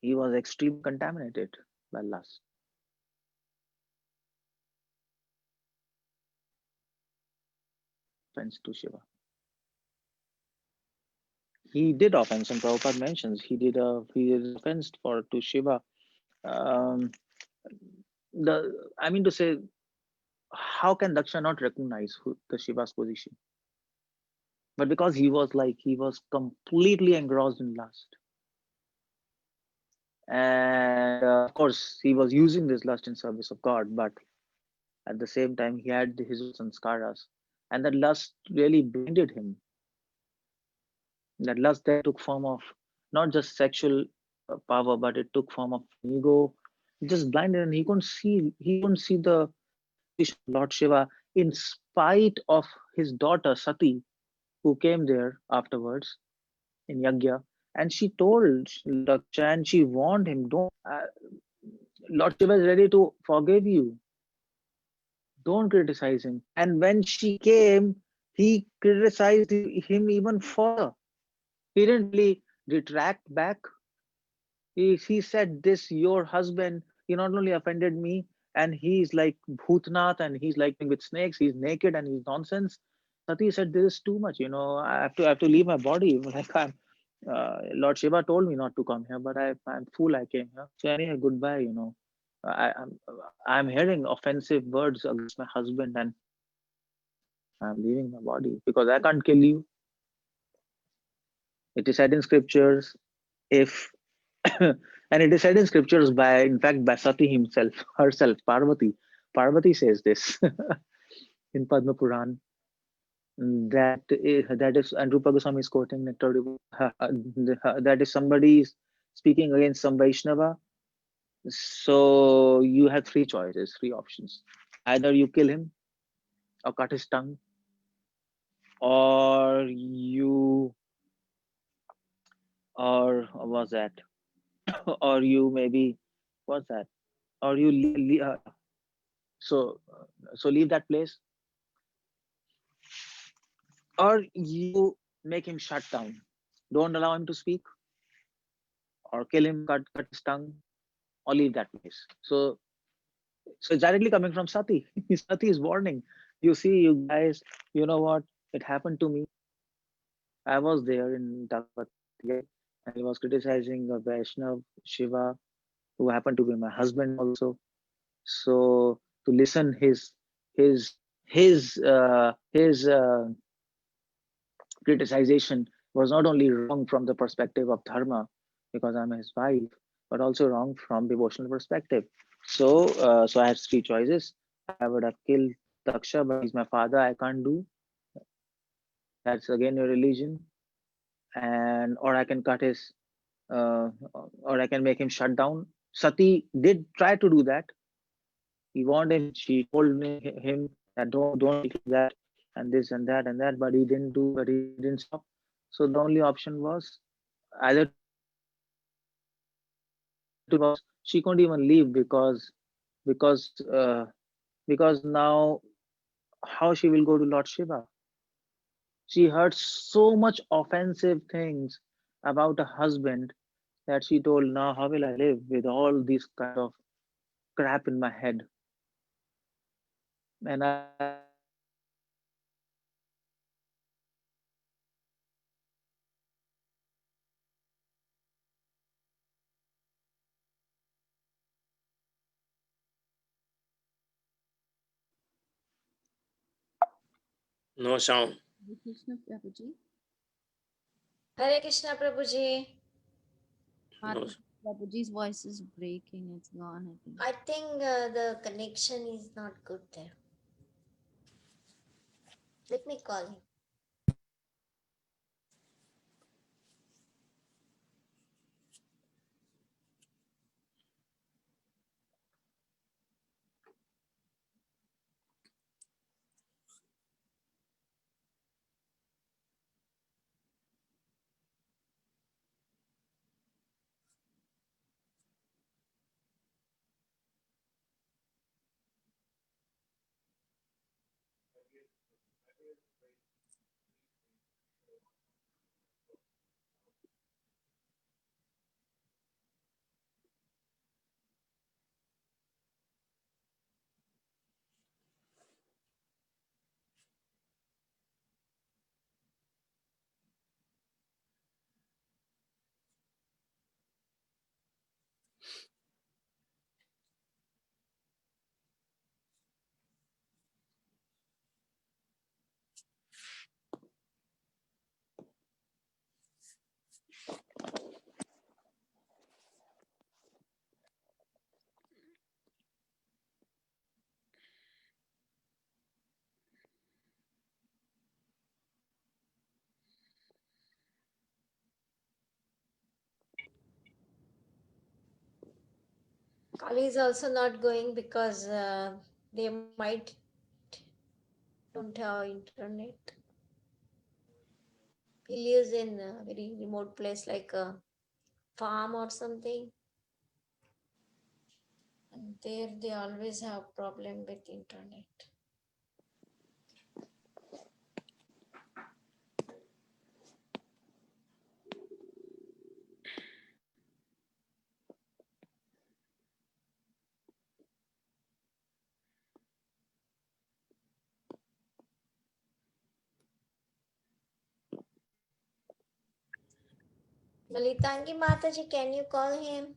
extremely contaminated by lust. Offense to Shiva. He did offense, and Prabhupada mentions he did offense to Shiva. I mean to say, how can Daksha not recognize the Shiva's position? But because he was completely engrossed in lust. And of course, he was using this lust in service of God, but at the same time, he had his sanskaras. And that lust really blinded him. That lust then took form of not just sexual power, but it took form of ego. It just blinded, and he couldn't see the Lord Shiva, in spite of his daughter Sati, who came there afterwards in Yagya, and she told Daksha and she warned him, don't, Lord Shiva is ready to forgive you. Don't criticize him. And when she came, he criticized him even further. He didn't really retract back. He said, this, your husband, he not only offended me, and he's like Bhutnath, and he's like with snakes, he's naked and he's nonsense. Sati said, this is too much, I have to leave my body. Like Lord Shiva told me not to come here, but I'm fool, I came here. So anyway, goodbye, I'm hearing offensive words against my husband, and I'm leaving my body because I can't kill you. It is said in scriptures, if and it is said in scriptures by Sati herself, Parvati, Parvati says this in Padma Puran. That is, and Rupa Goswami is quoting that is somebody speaking against some Vaishnava. So you have three choices, three options. Either you kill him or cut his tongue, or you, or was that, or you maybe, what's that, or you so leave that place, or you make him shut down. Don't allow him to speak, or kill him, cut his tongue, or leave that place. So it's directly coming from Sati. Sati is warning. You see, you guys, you know what? It happened to me. I was there in Dagpati, and he was criticizing a Vaishnav Shiva, who happened to be my husband also. So to listen his his criticization was not only wrong from the perspective of dharma, because I'm his wife, but also wrong from devotional perspective. So I had three choices. I would have killed Daksha, but he's my father. I can't do. That's again your religion. And or I can cut his, or I can make him shut down. Sati did try to do that. He warned him. She told him that don't speak like that, and this and that and that. But he didn't do. But he didn't stop. So the only option was either she couldn't even leave because because now how she will go to Lord Shiva? She heard so much offensive things about a husband that she told, now how will I live with all this kind of crap in my head? And I No sound. Krishna Prabhuji. Hare Krishna Prabhuji. No. Prabhuji's voice is breaking. It's gone, I think. I think the connection is not good there. Let me call him. Kali is also not going because they might don't have internet. He lives in a very remote place like a farm or something. And there they always have problem with internet. Lalitangi Mataji, can you call him?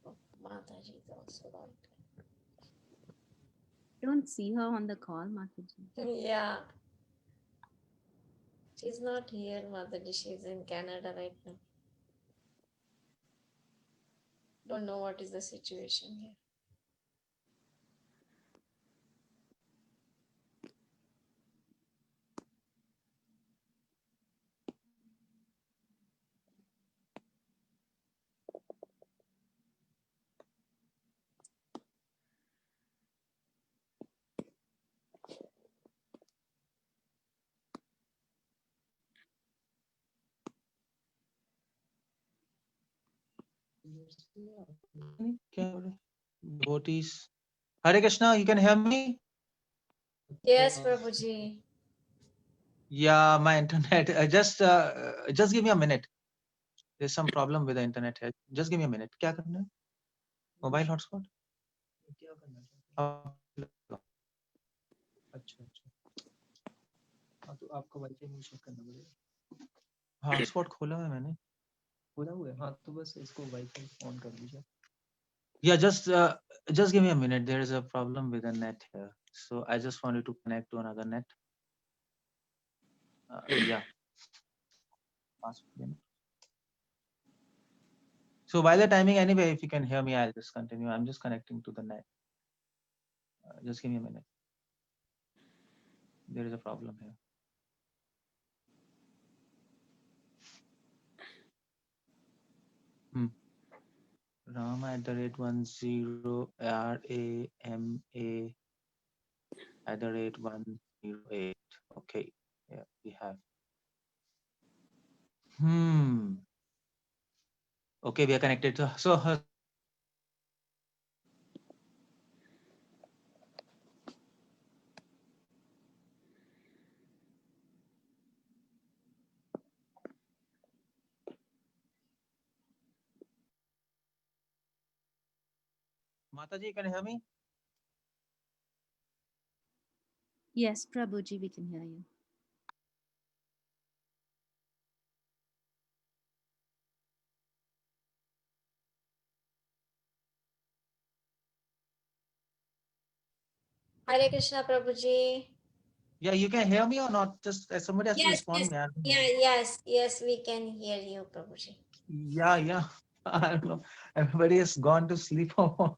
Oh, Mataji is also not. Don't see her on the call, Mataji. Yeah. She's not here, Mataji. She's in Canada right now. Don't know what is the situation here. Devotees. Hare Krishna, you can hear me? Yes, Prabhuji. Yeah, my internet. Just give me a minute. There's some problem with the internet here. Just give me a minute. क्या करना है? Mobile hotspot? अच्छा अच्छा हाँ तो आपको wifi में check करना पड़ेगा हॉटस्पॉट खोला है मैंने खोला हुआ है हाँ तो बस इसको वाईफाई ऑन कर दीजिए Yeah, just give me a minute. There is a problem with the net here, so I just wanted to connect to another net. Yeah. So while the timing, anyway, if you can hear me, I'll just continue. I'm just connecting to the net. Just give me a minute. There is a problem here. Rama@10 RAMA@108. Okay. Yeah, we have. Okay, we are connected. So Mataji, can you hear me? Yes, Prabhuji, we can hear you. Hare Krishna, Prabhuji. Yeah, you can hear me or not? Just somebody has to Yes, respond yes, me. yes, we can hear you, Prabhuji. Yeah. I don't know. Everybody has gone to sleep. No.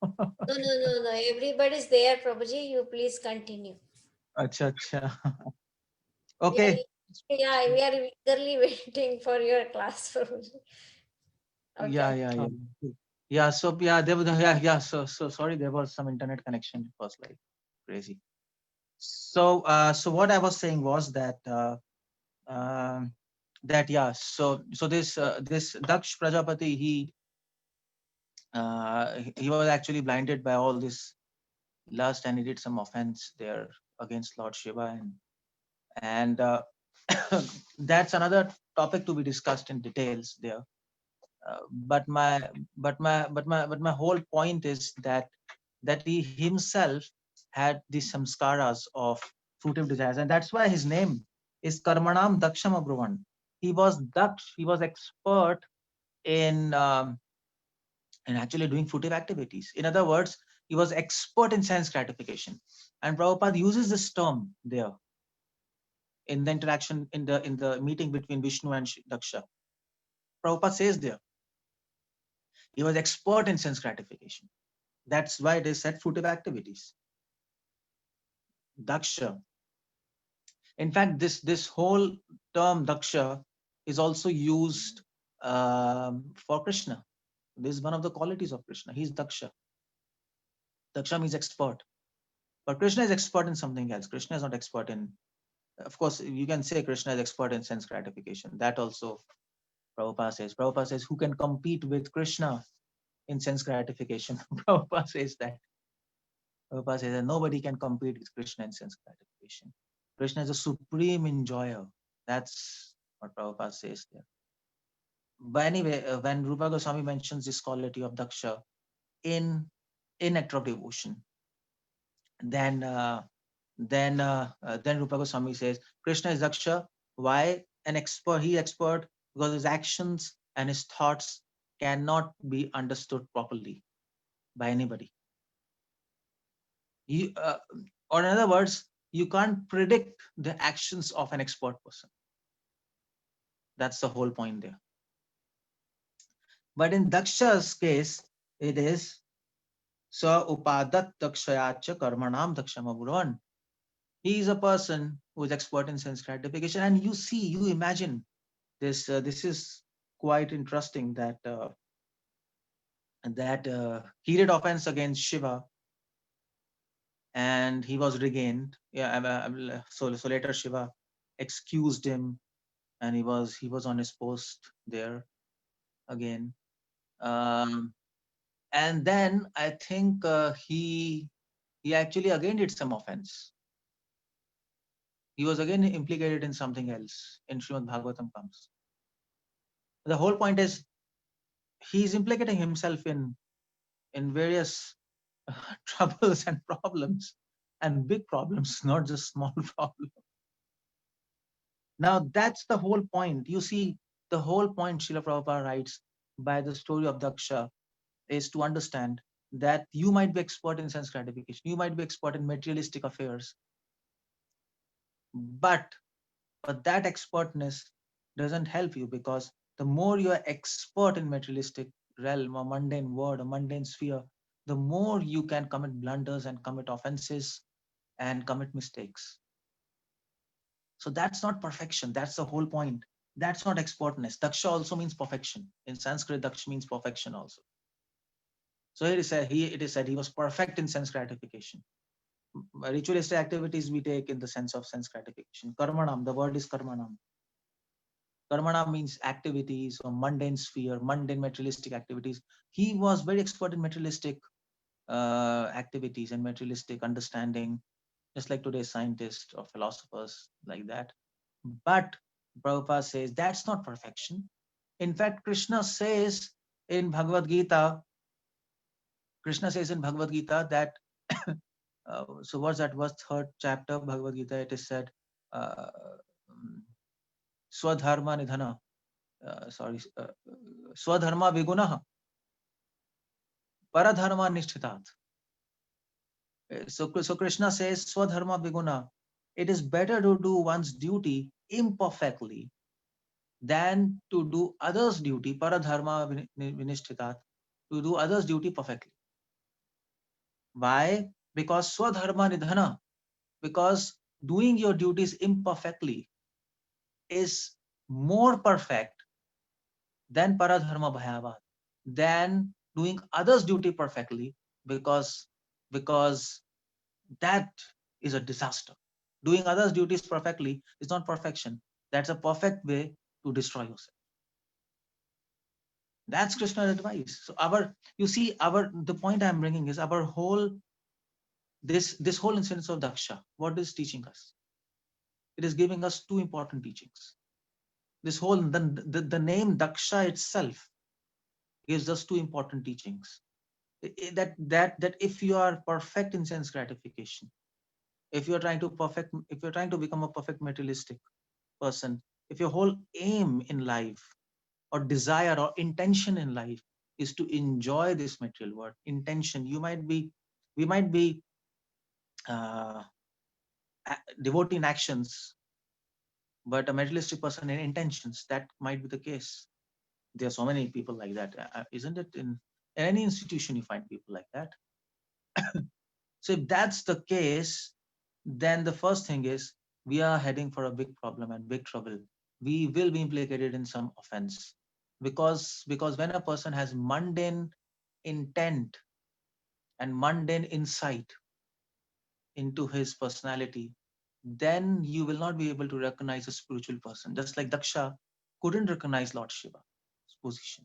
Everybody's there, Prabhuji. You please continue. Acha. Okay. We are eagerly waiting for your class, Prabhuji. Okay. Yeah. So there was So sorry, there was some internet connection. It was like crazy. So what I was saying was that So this Daksh Prajapati, he was actually blinded by all this lust, and he did some offense there against Lord Shiva, and that's another topic to be discussed in details there. But my whole point is that he himself had the samskaras of fruitive desires, and that's why his name is Karmanam Daksham Abruvan. He was Daksh. He was expert in actually doing fruitive activities. In other words, he was expert in sense gratification. And Prabhupada uses this term there in the interaction in the meeting between Vishnu and Daksha. Prabhupada says there, he was expert in sense gratification. That's why it is said fruitive activities. Daksha. In fact, this whole term Daksha is also used for Krishna. This is one of the qualities of Krishna. He's Daksha. Daksha means expert. But Krishna is expert in something else. Krishna is not expert in, of course, you can say Krishna is expert in sense gratification. That also Prabhupada says. Prabhupada says, who can compete with Krishna in sense gratification? Prabhupada says that. Prabhupada says that nobody can compete with Krishna in sense gratification. Krishna is a supreme enjoyer. That's what Prabhupada says there. But anyway, when Rupa Goswami mentions this quality of Daksha in nectar of devotion, then Rupa Goswami says Krishna is Daksha. Why? He expert because his actions and his thoughts cannot be understood properly by anybody. Or in other words, you can't predict the actions of an expert person. That's the whole point there. But in Daksha's case, It is Sa Upadat Dakshayacha Karmanam Dakshama. He is a person who is expert in sense gratification. And you imagine this. This is quite interesting that he did offense against Shiva, and he was regained. So later Shiva excused him, and he was on his post there again. And then I think he actually again did some offense. He was again implicated in something else. In Srimad Bhagavatam comes. The whole point is he's implicating himself in various troubles and problems, and big problems, not just small problems. Now that's the whole point. You see, the whole point Srila Prabhupada writes by the story of Daksha is to understand that you might be expert in sense gratification, you might be expert in materialistic affairs, but that expertness doesn't help you, because the more you are expert in materialistic realm or mundane world or mundane sphere, the more you can commit blunders and commit offenses and commit mistakes. So that's not perfection. That's the whole point. That's not expertness. Daksha also means perfection. In Sanskrit, Daksha means perfection also. So it is said he was perfect in sense gratification. Ritualistic activities we take in the sense of sense gratification. Karmanam, the word is karmanam. Karmana means activities or mundane sphere, mundane materialistic activities. He was very expert in materialistic activities and materialistic understanding, just like today's scientists or philosophers like that. But Prabhupada says that's not perfection. In fact, Krishna says in Bhagavad Gita that so what's that? What's third chapter of Bhagavad Gita? It is said Swadharma Nidhana. Swadharma Viguna Paradharma Nishchitat. So Krishna says Swadharma Viguna. It is better to do one's duty imperfectly than to do others' duty, Paradharma Vinishchitat, to do others' duty perfectly. Why? Because Swadharma Nidhana, because doing your duties imperfectly is more perfect than Paradharma Bhayavad, than doing others' duty perfectly, because that is a disaster. Doing others' duties perfectly is not perfection. That's a perfect way to destroy yourself. That's Krishna's advice. So the point I'm bringing is our whole, this whole instance of Daksha, what is teaching us? It is giving us two important teachings. This whole, the name Daksha itself gives us two important teachings. That if you are perfect in sense gratification, if you're trying to become a perfect materialistic person, if your whole aim in life or desire or intention in life is to enjoy this material world, intention, we might be devoting actions, but a materialistic person in intentions, that might be the case. There are so many people like that, isn't it? In any institution you find people like that. So if that's the case, then the first thing is we are heading for a big problem and big trouble. We will be implicated in some offense, because when a person has mundane intent and mundane insight into his personality, then you will not be able to recognize a spiritual person. Just like Daksha couldn't recognize Lord Shiva's position.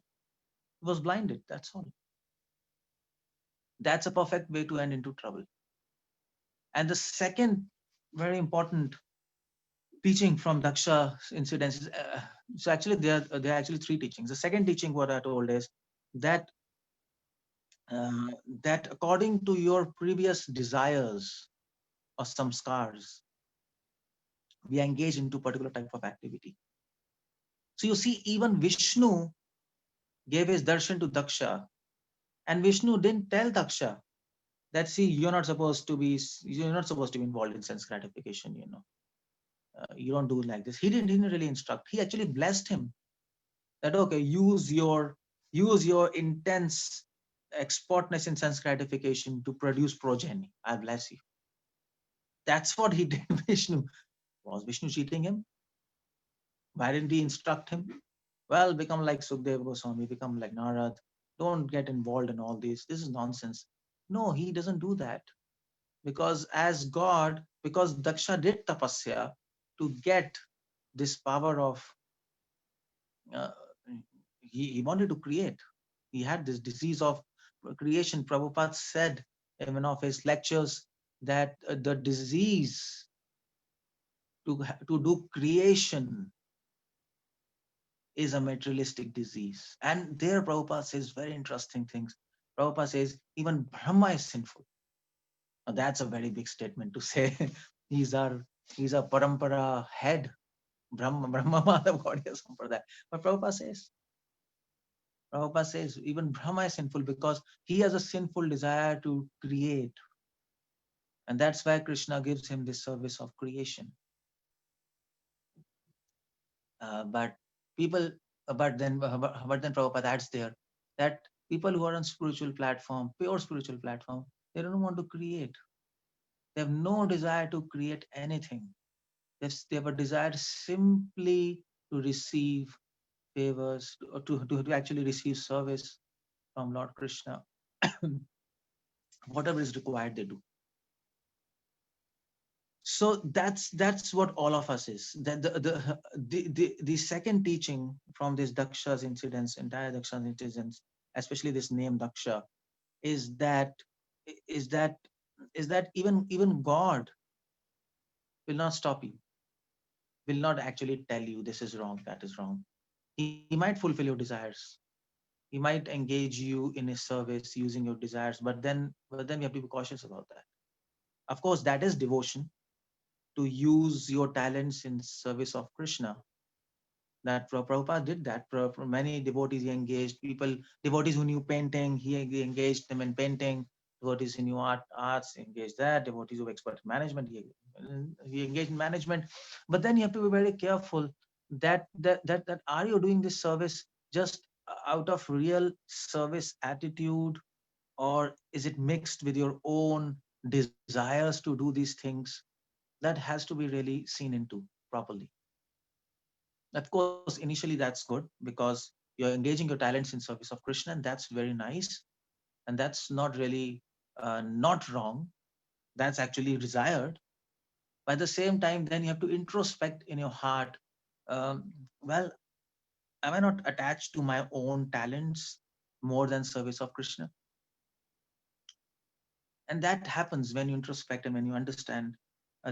He was blinded, that's all. That's a perfect way to end into trouble. And the second very important teaching from Daksha incidents is, so actually there are actually three teachings. The second teaching, what I told, is that that according to your previous desires or some scars, we engage into particular type of activity. So you see, even Vishnu gave his darshan to Daksha, and Vishnu didn't tell Daksha that, see, you're not supposed to be involved in sense gratification. You don't do like this. He didn't really instruct. He actually blessed him that, okay, use your intense expertness in sense gratification to produce progeny. I bless you. That's what he did, Vishnu. Was Vishnu cheating him? Why didn't he instruct him? Well, become like Sukdev Goswami, become like Narad. Don't get involved in all this. This is nonsense. No, he doesn't do that. Because as God, because Daksha did tapasya to get this power of, uh, he wanted to create. He had this disease of creation. Prabhupada said in one of his lectures that the disease to do creation is a materialistic disease. And there Prabhupada says very interesting things. Prabhupada says even Brahma is sinful. Now, that's a very big statement to say. he's our parampara head. Brahma Madhav Gaudiya Sampradaya. But Prabhupada says even Brahma is sinful because he has a sinful desire to create. And that's why Krishna gives him this service of creation. But people, but then Prabhupada adds there that people who are on spiritual platform, pure spiritual platform, they don't want to create. They have no desire to create anything. They have a desire simply to receive favors, to actually receive service from Lord Krishna. Whatever is required, they do. So that's what all of us is. The second teaching from this Daksha's incidents, entire Daksha's incidents, especially this name Daksha, is that even God will not stop you, will not actually tell you this is wrong, that is wrong. He might fulfill your desires. He might engage you in his service using your desires, but then we have to be cautious about that. Of course, that is devotion, to use your talents in service of Krishna. That Prabhupada did that. Many devotees he engaged, devotees who knew painting, he engaged them in painting. Devotees who knew arts, engaged that. Devotees who expert in management, he engaged in management. But then you have to be very careful that are you doing this service just out of real service attitude, or is it mixed with your own desires to do these things? That has to be really seen into properly. Of course, initially that's good because you're engaging your talents in service of Krishna, and that's very nice. And that's not really not wrong. That's actually desired. But at the same time, then you have to introspect in your heart. Well, am I not attached to my own talents more than service of Krishna? And that happens when you introspect and when you understand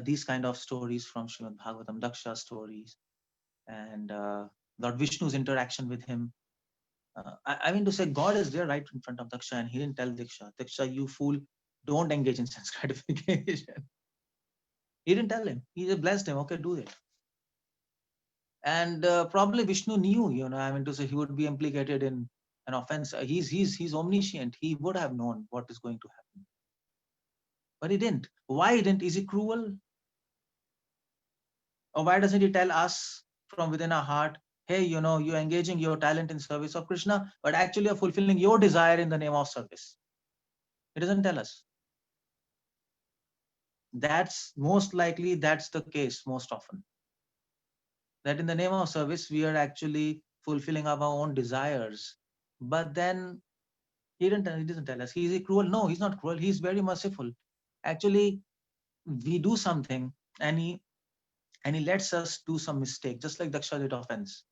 these kind of stories from Srimad Bhagavatam, Daksha stories, and Lord Vishnu's interaction with him. I mean to say, God is there right in front of Daksha, and he didn't tell Daksha, you fool, don't engage in sense gratification. He didn't tell him. He just blessed him. Okay, do it. And probably Vishnu knew, I mean to say, he would be implicated in an offense. He's omniscient. He would have known what is going to happen. But he didn't. Why he didn't? Is he cruel? Or why doesn't he tell us from within our heart, hey, you're engaging your talent in service of Krishna, but actually you're fulfilling your desire in the name of service? He doesn't tell us. That's most likely, that's the case most often. That in the name of service, we are actually fulfilling our own desires. But then he doesn't tell us. Is he cruel? No, he's not cruel. He's very merciful. Actually, we do something and he lets us do some mistake, just like Daksha did offense.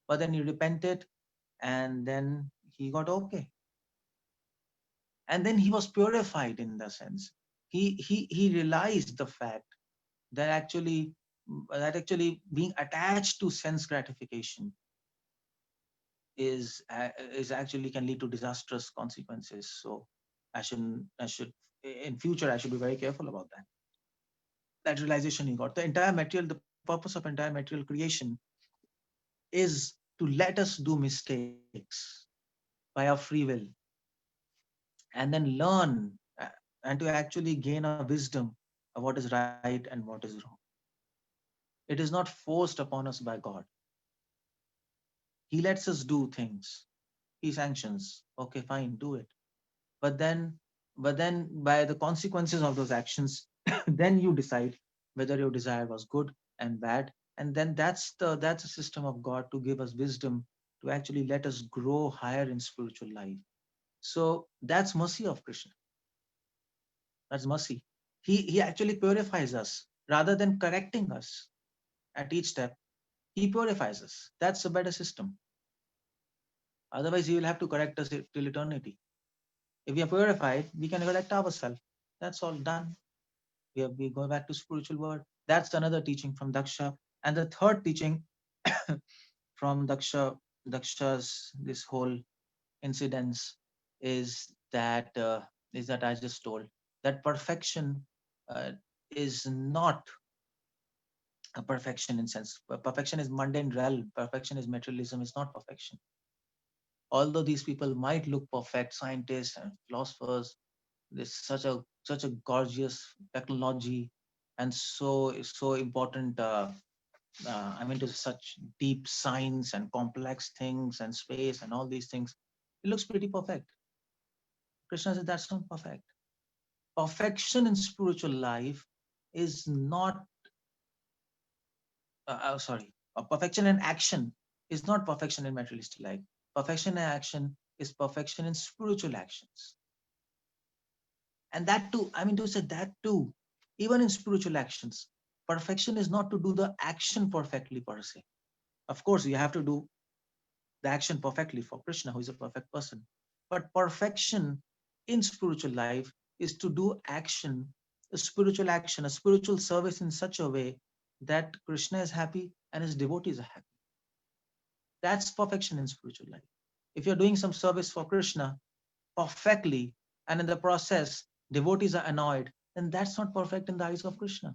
But then he repented and then he got okay. And then he was purified in the sense. He realized the fact that actually being attached to sense gratification is actually can lead to disastrous consequences. So I should in future I should be very careful about that. That realization he got. The purpose of entire material creation is to let us do mistakes by our free will, and then learn and to actually gain a wisdom of what is right and what is wrong. It is not forced upon us by God. He lets us do things. He sanctions. Okay, fine, do it. but then by the consequences of those actions, then you decide whether your desire was good and bad. And then that's a system of God to give us wisdom, to actually let us grow higher in spiritual life. So that's mercy of Krishna. That's mercy. He actually purifies us rather than correcting us at each step. He purifies us. That's a better system. Otherwise, he will have to correct us till eternity. If we are purified, we can correct ourselves. That's all done. We go back to spiritual world. That's another teaching from Daksha. And the third teaching from Daksha's this whole incidents is that I just told that perfection is not a perfection in sense. Perfection is mundane realm. Perfection is materialism. Is not perfection. Although these people might look perfect, scientists and philosophers, there's such a gorgeous technology and so important. I mean, to such deep science and complex things and space and all these things. It looks pretty perfect. Krishna said that's not perfect. Perfection in spiritual life is not. Perfection in action is not perfection in materialistic life. Perfection in action is perfection in spiritual actions. And that too, I mean to say that too, even in spiritual actions, perfection is not to do the action perfectly per se. Of course, you have to do the action perfectly for Krishna, who is a perfect person. But perfection in spiritual life is to do action, a spiritual service in such a way that Krishna is happy and his devotees are happy. That's perfection in spiritual life. If you're doing some service for Krishna perfectly, and in the process devotees are annoyed, then that's not perfect in the eyes of Krishna.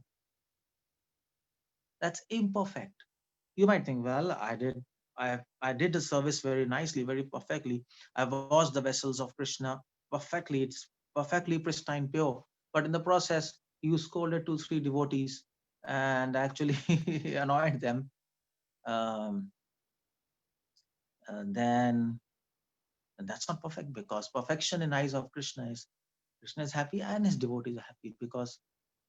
That's imperfect. You might think, well, I did the service very nicely, very perfectly. I washed the vessels of Krishna perfectly. It's perfectly pristine, pure. But in the process, you scolded 2-3 devotees and actually annoyed them. Then that's not perfect, because perfection in eyes of Krishna is happy and his devotees are happy, because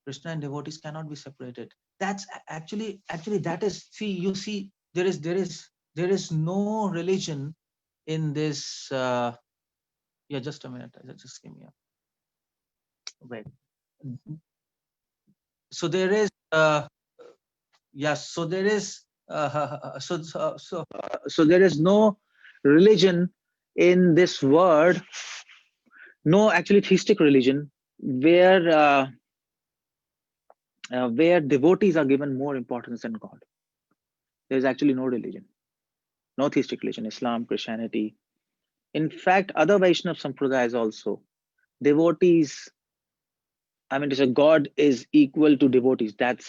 Krishna and devotees cannot be separated. That's actually that is, you see, there is no religion in this. Yeah, just a minute. Just give me a wait. So there is. Yes. So there is. So there is no religion in this world. No, actually, theistic religion where devotees are given more importance than God. There is actually no religion, no theistic religion, Islam, Christianity. In fact, other Vaishnava Sampradayas also, devotees, I mean to say God is equal to devotees. That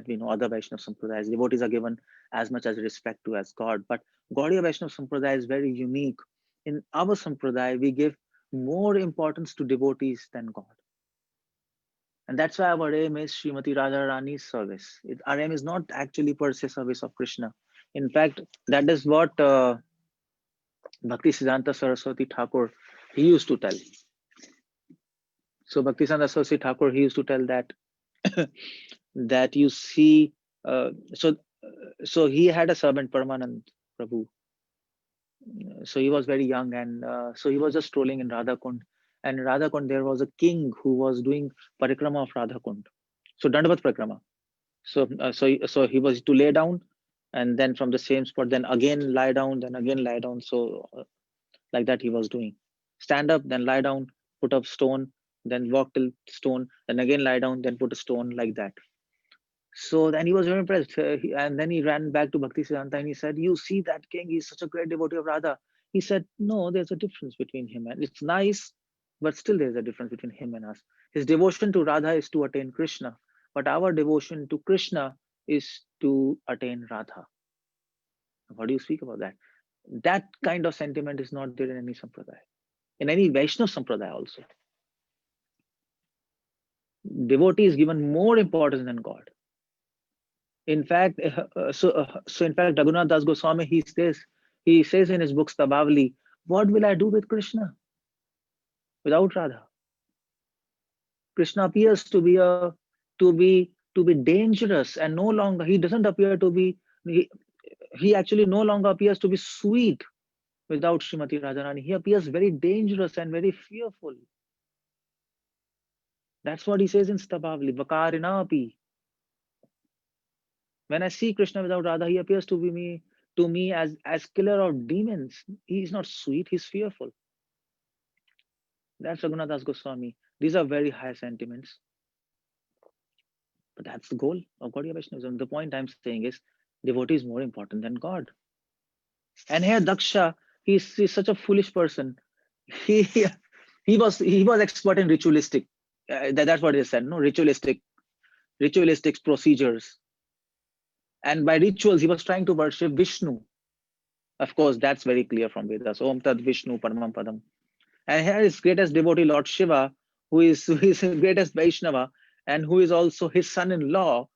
we know. Other Vaishnava Sampradayas, devotees are given as much as respect to as God. But Gaudiya Vaishnava Sampradaya is very unique. In our Sampradaya, we give more importance to devotees than God. And that's why our aim is Srimati Radharani's service. Our aim is not actually per se service of Krishna. In fact, that is what Bhakti Siddhanta Saraswati Thakur, he used to tell. So Bhakti Siddhanta Saraswati Thakur, he used to tell that that you see, so he had a servant, Paramanand Prabhu. So he was very young, and so he was just strolling in Radhakund. And in Radhakund, there was a king who was doing parikrama of Radhakund. So Dandavat Parikrama. So he was to lay down, and then from the same spot, then again lie down, then again lie down. So like that he was doing. Stand up, then lie down, put up stone, then walk till stone, then again lie down, then put a stone, like that. So then he was very impressed. And then he ran back to Bhakti Siddhanta and he said, you see that king, he's such a great devotee of Radha. He said, no, there's a difference between him, and it's nice, but still there's a difference between him and us. His devotion to Radha is to attain Krishna, but our devotion to Krishna is to attain Radha. What do you speak about that? That kind of sentiment is not there in any sampradaya, in any Vaishnava sampradaya also. Devotee is given more importance than God. In fact, so in fact, Raghunath Das Goswami, he says in his book Stavavali, what will I do with Krishna? without Radha. Krishna appears to be dangerous, and no longer, he doesn't appear to be, he actually no longer appears to be sweet without Srimati Radharani. He appears very dangerous and very fearful. That's what he says in Stabhavli, Vakarina api. When I see Krishna without Radha, he appears to me as killer of demons. He is not sweet, he's fearful. That's Raghunath Das Goswami. These are very high sentiments. But that's the goal of Gaudiya Vaishnavism. The point I'm saying is devotee is more important than God. And here Daksha, he's such a foolish person. He was expert in ritualistic. That's what he said, no, ritualistic procedures. And by rituals, he was trying to worship Vishnu. Of course, that's very clear from Vedas. Om Tad Vishnu Paramam Padam. And here is greatest devotee Lord Shiva, who is greatest Vaishnava, and who is also his son-in-law,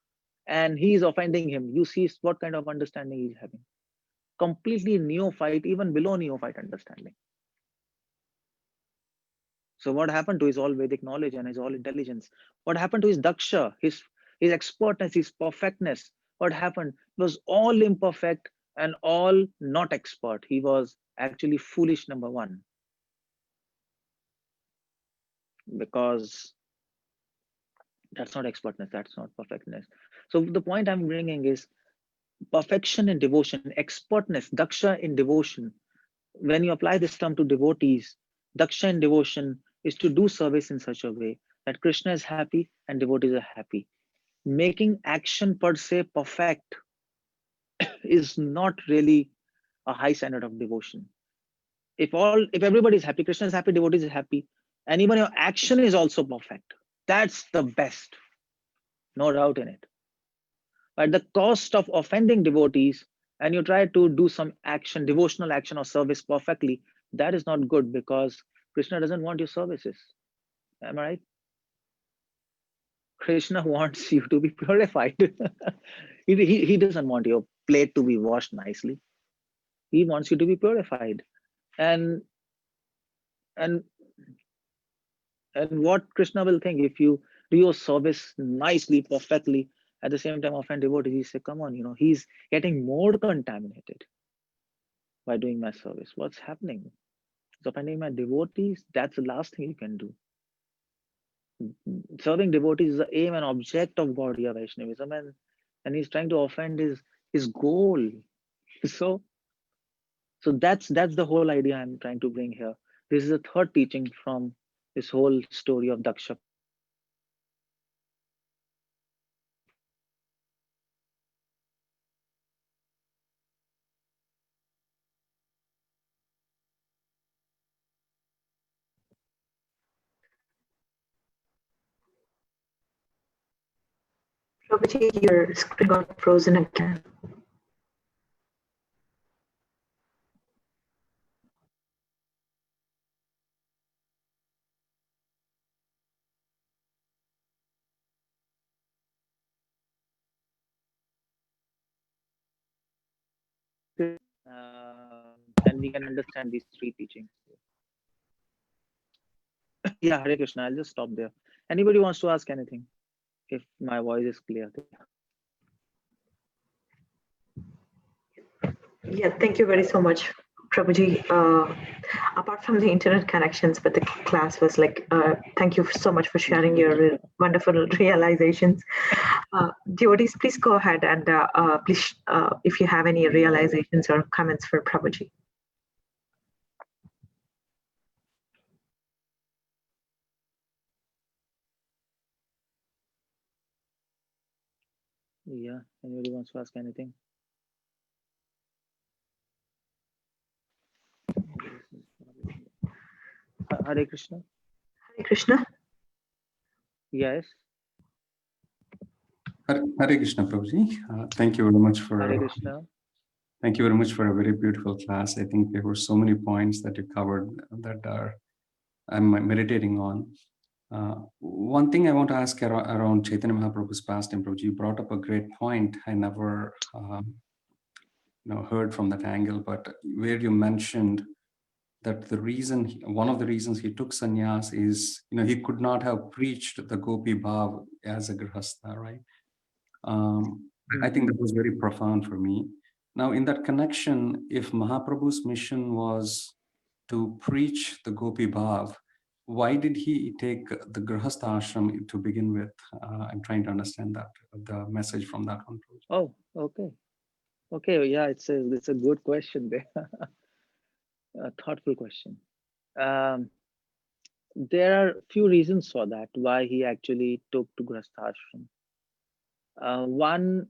and he is offending him. You see what kind of understanding he's having. Completely neophyte, even below neophyte understanding. So what happened to his all Vedic knowledge and his all intelligence? What happened to his Daksha, his expertness, his perfectness? What happened? It was all imperfect and all not expert. He was actually foolish, number one. Because that's not expertness, that's not perfectness. So the point I'm bringing is perfection in devotion, expertness, Daksha in devotion. When you apply this term to devotees, Daksha in devotion is to do service in such a way that Krishna is happy and devotees are happy. Making action per se perfect is not really a high standard of devotion. If everybody is happy, Krishna is happy, devotees are happy, and even your action is also perfect, that's the best, no doubt in it. At the cost of offending devotees, and you try to do some action, devotional action or service perfectly, that is not good, because Krishna doesn't want your services. Am I right? Krishna wants you to be purified. He doesn't want your plate to be washed nicely. He wants you to be purified. And what Krishna will think if you do your service nicely, perfectly, at the same time offend devotees? He say, come on, he's getting more contaminated by doing my service. What's happening? So offending my devotees, that's the last thing you can do. Serving devotees is the aim and object of Gaudiya Vaishnavism, and he's trying to offend his goal. So that's the whole idea I'm trying to bring here. This is the third teaching from this whole story of Daksha. Prabhuji, your screen got frozen again. And we can understand these three teachings. Yeah, Hare Krishna, I'll just stop there. Anybody wants to ask anything? If my voice is clear. Yeah, thank you very so much, Prabhuji. Apart from the internet connections, but the class was like, thank you so much for sharing your wonderful realizations. Devotees, please go ahead and please, if you have any realizations or comments for Prabhuji. Yeah, anybody wants to ask anything? Hare Krishna. Hare Krishna. Yes. Hare Krishna, Prabhuji. Thank you very much for. Hare Krishna. Thank you very much for a very beautiful class. I think there were so many points that you covered that I'm meditating on. One thing I want to ask around Chaitanya Mahaprabhu's pastime, Prabhuji, you brought up a great point. I never heard from that angle, but where you mentioned that one of the reasons he took sannyas is, he could not have preached the Gopi Bhav as a grihastha, right? I think that was very profound for me. Now, in that connection, if Mahaprabhu's mission was to preach the Gopi Bhav, why did he take the grihastha ashram to begin with? I'm trying to understand that, the message from that one. Oh, okay. Okay, yeah, it's a good question there. A thoughtful question. There are few reasons for that, why he actually took to grihastha ashram. One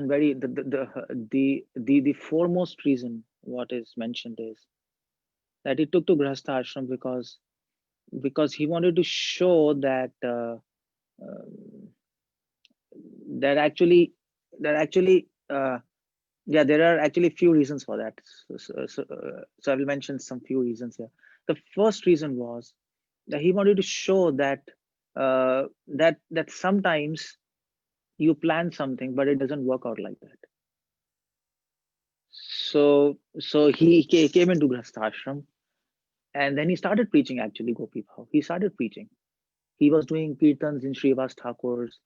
very the foremost reason what is mentioned is that he took to grihastha ashram because he wanted to show that there are actually few reasons for that. So I will mention some few reasons here. The first reason was that he wanted to show that that sometimes you plan something but it doesn't work out like that. So he came into grihastha ashram, and then he started preaching actually Gopi Bhav. He started preaching. He was doing kirtans in Srivas Thakur's,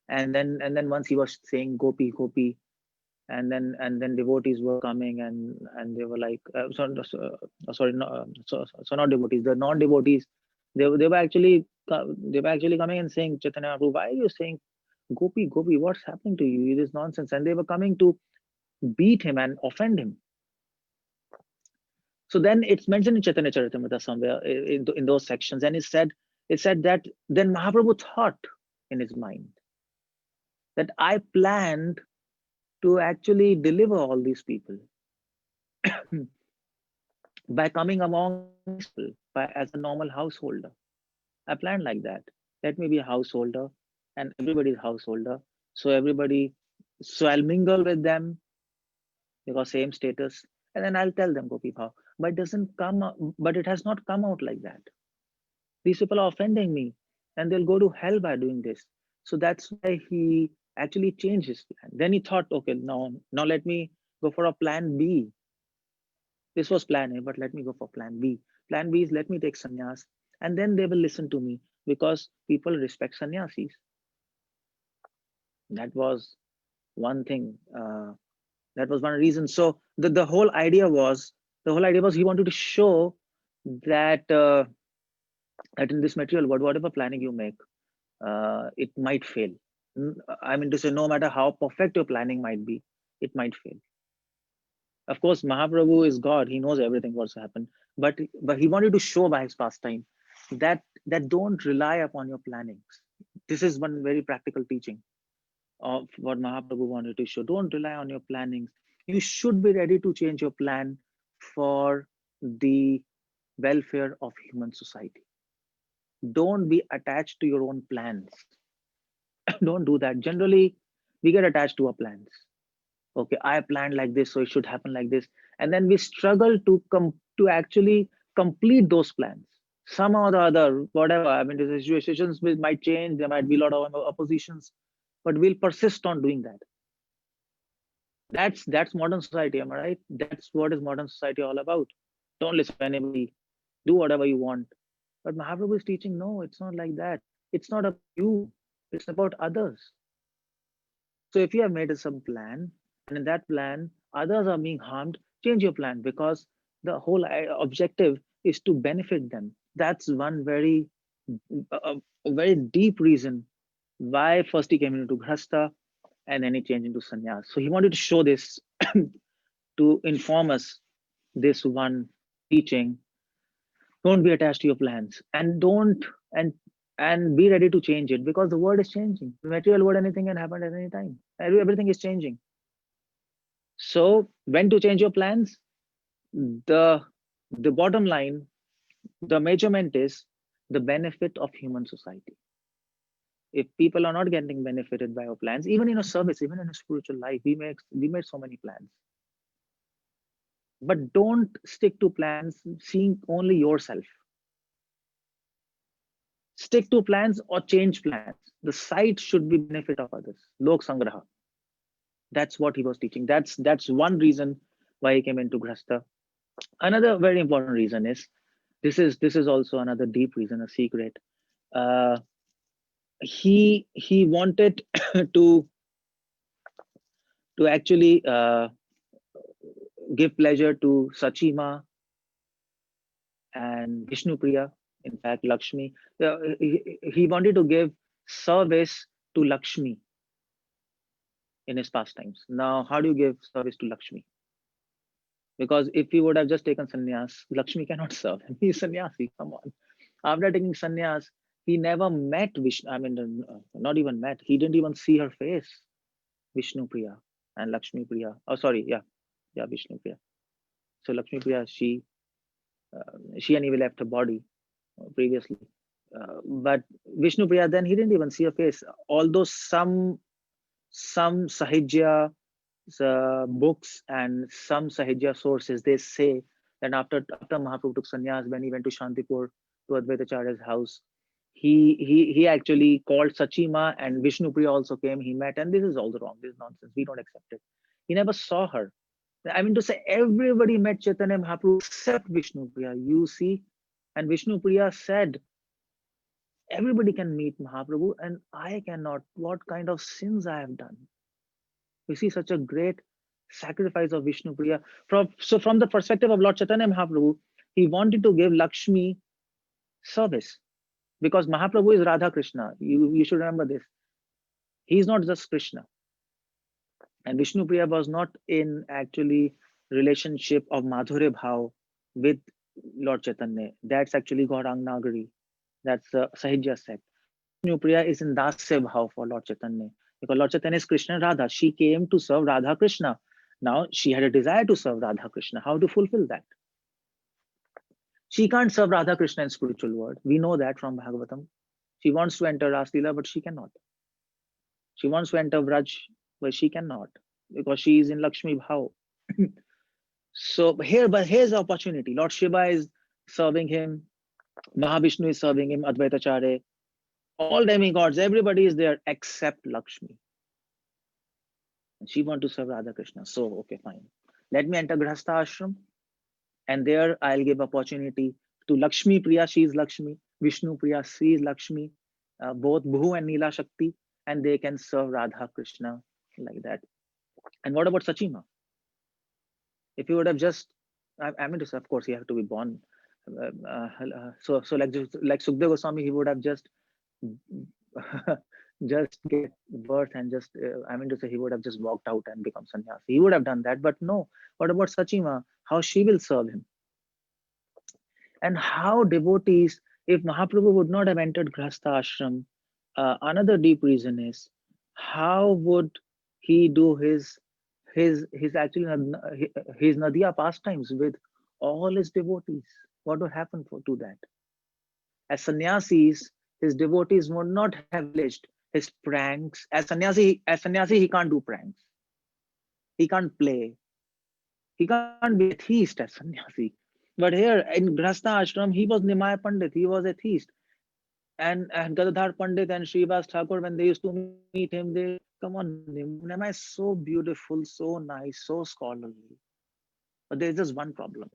and then once he was saying Gopi Gopi, and then devotees were coming and they were like not devotees, the non-devotees, they were actually coming and saying, Chaitanya Prabhu, why are you saying Gopi Gopi, what's happening to you, it is nonsense, and they were coming to beat him and offend him. So then it's mentioned in Chaitanya Charitamrita somewhere in those sections, and it said that then Mahaprabhu thought in his mind that I planned to actually deliver all these people by coming among people as a normal householder. I planned like that. Let me be a householder and everybody's householder. So I'll mingle with them because same status, and then I'll tell them Gopi Bhav. But it has not come out like that. These people are offending me and they'll go to hell by doing this. So that's why he actually changed his plan. Then he thought, okay, now let me go for a plan B. This was plan A, but let me go for plan B. Plan B is let me take sannyas, and then they will listen to me because people respect sannyasis. That was one thing. That was one reason. So the whole idea was he wanted to show that that in this material world, whatever planning you make, it might fail. I mean to say, no matter how perfect your planning might be, it might fail. Of course, Mahaprabhu is God; he knows everything what's happened. But he wanted to show by his pastime that don't rely upon your plannings. This is one very practical teaching of what Mahaprabhu wanted to show. Don't rely on your plannings. You should be ready to change your plan for the welfare of human society. Don't be attached to your own plans. Don't do that. Generally, we get attached to our plans. Okay, I planned like this, so it should happen like this, and then we struggle to actually complete those plans. Somehow or the other, whatever. I mean, the situations might change. There might be a lot of oppositions, but we'll persist on doing that. That's modern society, am I right? That's what is modern society all about. Don't listen to anybody. Do whatever you want. But Mahaprabhu is teaching, no, it's not like that. It's not about you. It's about others. So if you have made some plan, and in that plan, others are being harmed, change your plan, because the whole objective is to benefit them. That's one very deep reason why first he came into grihastha and then he changed into sannyas. So he wanted to show this to inform us this one teaching. Don't be attached to your plans, and be ready to change it, because the world is changing. The material world, anything can happen at any time. Everything is changing. So when to change your plans? The bottom line, the measurement is the benefit of human society. If people are not getting benefited by our plans, even in a service, even in a spiritual life, we made so many plans. But don't stick to plans seeing only yourself. Stick to plans or change plans. The site should be benefit of others. Lok Sangraha. That's what he was teaching. That's one reason why he came into grihastha. Another very important reason is, this is also another deep reason, a secret. He wanted to actually give pleasure to Sachima and Vishnupriya, in fact Lakshmi. He wanted to give service to Lakshmi in his pastimes. Now, how do you give service to Lakshmi? Because if he would have just taken sannyas, Lakshmi cannot serve him. He's sannyasi, come on. After taking sannyas, he never met Vishnu. I mean, not even met. He didn't even see her face, Vishnu Priya and Lakshmi Priya. Oh, sorry, yeah, Vishnu Priya. So Lakshmi Priya, she anyway left her body previously. But Vishnu Priya, then he didn't even see her face. Although some Sahajya books and some Sahajya sources, they say that after Mahaprabhu took sannyas, when he went to Shantipur to Advaitacharya's house, he actually called Sachima, and Vishnu Priya also came. He met, and this is all wrong. This is nonsense. We don't accept it. He never saw her. I mean to say, everybody met Chaitanya Mahaprabhu except Vishnu Priya. You see, and Vishnu Priya said, everybody can meet Mahaprabhu, and I cannot. What kind of sins I have done? We see such a great sacrifice of Vishnu Priya. From the perspective of Lord Chaitanya Mahaprabhu, he wanted to give Lakshmi service, because Mahaprabhu is Radha Krishna. You should remember this. He is not just Krishna. And Vishnu Priya was not in actually relationship of Madhurya Bhav with Lord Chaitanya. That's actually Gaurang Nagari. That's the Sahajya sect. Vishnu Priya is in Dasya Bhav for Lord Chaitanya. Because Lord Chaitanya is Krishna and Radha. She came to serve Radha Krishna. Now she had a desire to serve Radha Krishna. How to fulfill that? She can't serve Radha Krishna in spiritual world. We know that from Bhagavatam. She wants to enter Ras Leela, but she cannot. She wants to enter Vraj, but she cannot, because she is in Lakshmi Bhav. But here's the opportunity. Lord Shiva is serving him. Mahavishnu is serving him, Advaitacharya. All demigods, everybody is there except Lakshmi. And she wants to serve Radha Krishna. So, okay, fine. Let me enter Grihastha Ashram. And there I'll give opportunity to Lakshmi Priya, she is Lakshmi. Vishnu Priya, she is Lakshmi. Both Bhu and Neela Shakti. And they can serve Radha Krishna like that. And what about Sachima? If you would have just, I mean, of course, you have to be born. So like Sukdev Goswami, he would have just get birth and just, I mean to say, he would have just walked out and become sannyasi. He would have done that, but no. What about Sachima? How she will serve him? And how devotees, if Mahaprabhu would not have entered Grihastha Ashram, another deep reason is, how would he do his Nadia pastimes with all his devotees? What would happen to that? As sannyasis, his devotees would not have relished his pranks. As sannyasi, he can't do pranks. He can't play. He can't be a theist as sannyasi. But here in Grihastha Ashram, he was Nimaya Pandit. He was a theist. And Gadadhar Pandit and Srivas Thakur, when they used to meet him, they, come on, Nimaya is so beautiful, so nice, so scholarly. But there's just one problem.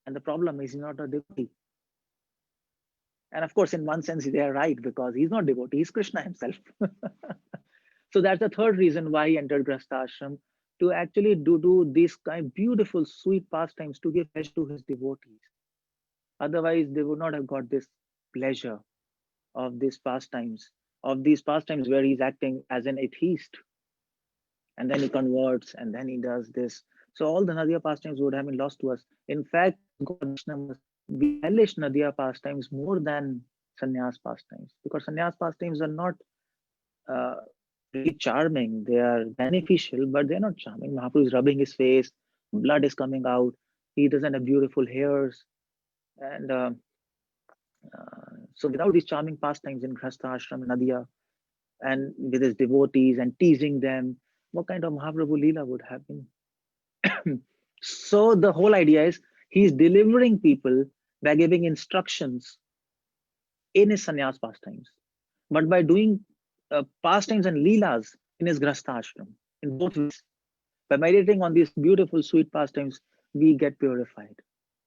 And the problem is he's not a devotee. And of course, in one sense, they are right, because he's not devotee, he's Krishna himself. So that's the third reason why he entered Grihastha Ashram, to actually do these kind of beautiful, sweet pastimes, to give pleasure to his devotees. Otherwise, they would not have got this pleasure of these pastimes, where he's acting as an atheist. And then he converts, and then he does this. So all the Nadia pastimes would have been lost to us. In fact, we relish Nadia pastimes more than sannyas pastimes, because sannyas pastimes are not really charming. They are beneficial, but they're not charming. Mahaprabhu is rubbing his face, blood is coming out, he doesn't have beautiful hairs. And so without these charming pastimes in Grihastha Ashram, Nadia, and with his devotees and teasing them, what kind of Mahaprabhu Leela would have been? So the whole idea is, he's delivering people by giving instructions in his sannyas pastimes, but by doing pastimes and leelas in his Grihastha Ashram, in both ways. By meditating on these beautiful, sweet pastimes, we get purified,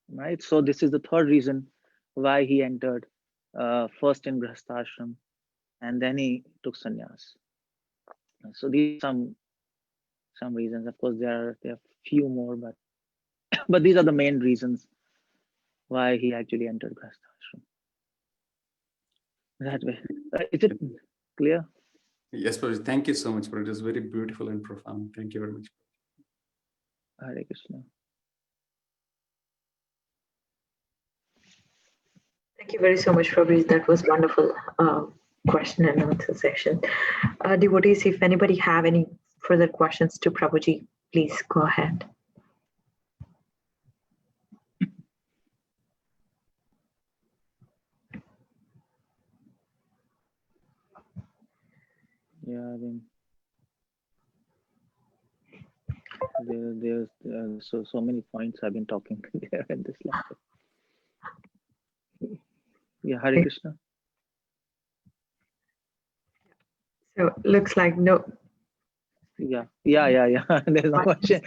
right? So this is the third reason why he entered first in Grihastha and then he took sannyas. So these are some reasons. Of course, there are few more, but but these are the main reasons why he actually entered Grihastha. That way, is it clear? Yes, Prabhuji. Thank you so much, Prabhuji. It was very beautiful and profound. Thank you very much. Hare Krishna. Thank you very so much, Prabhu. That was wonderful question and answer session. Devotees, if anybody have any further questions to Prabhuji, please go ahead. Yeah, I mean, there's so many points I've been talking there in this lecture. Yeah, Hare Krishna. So looks like no. Yeah. There's no question.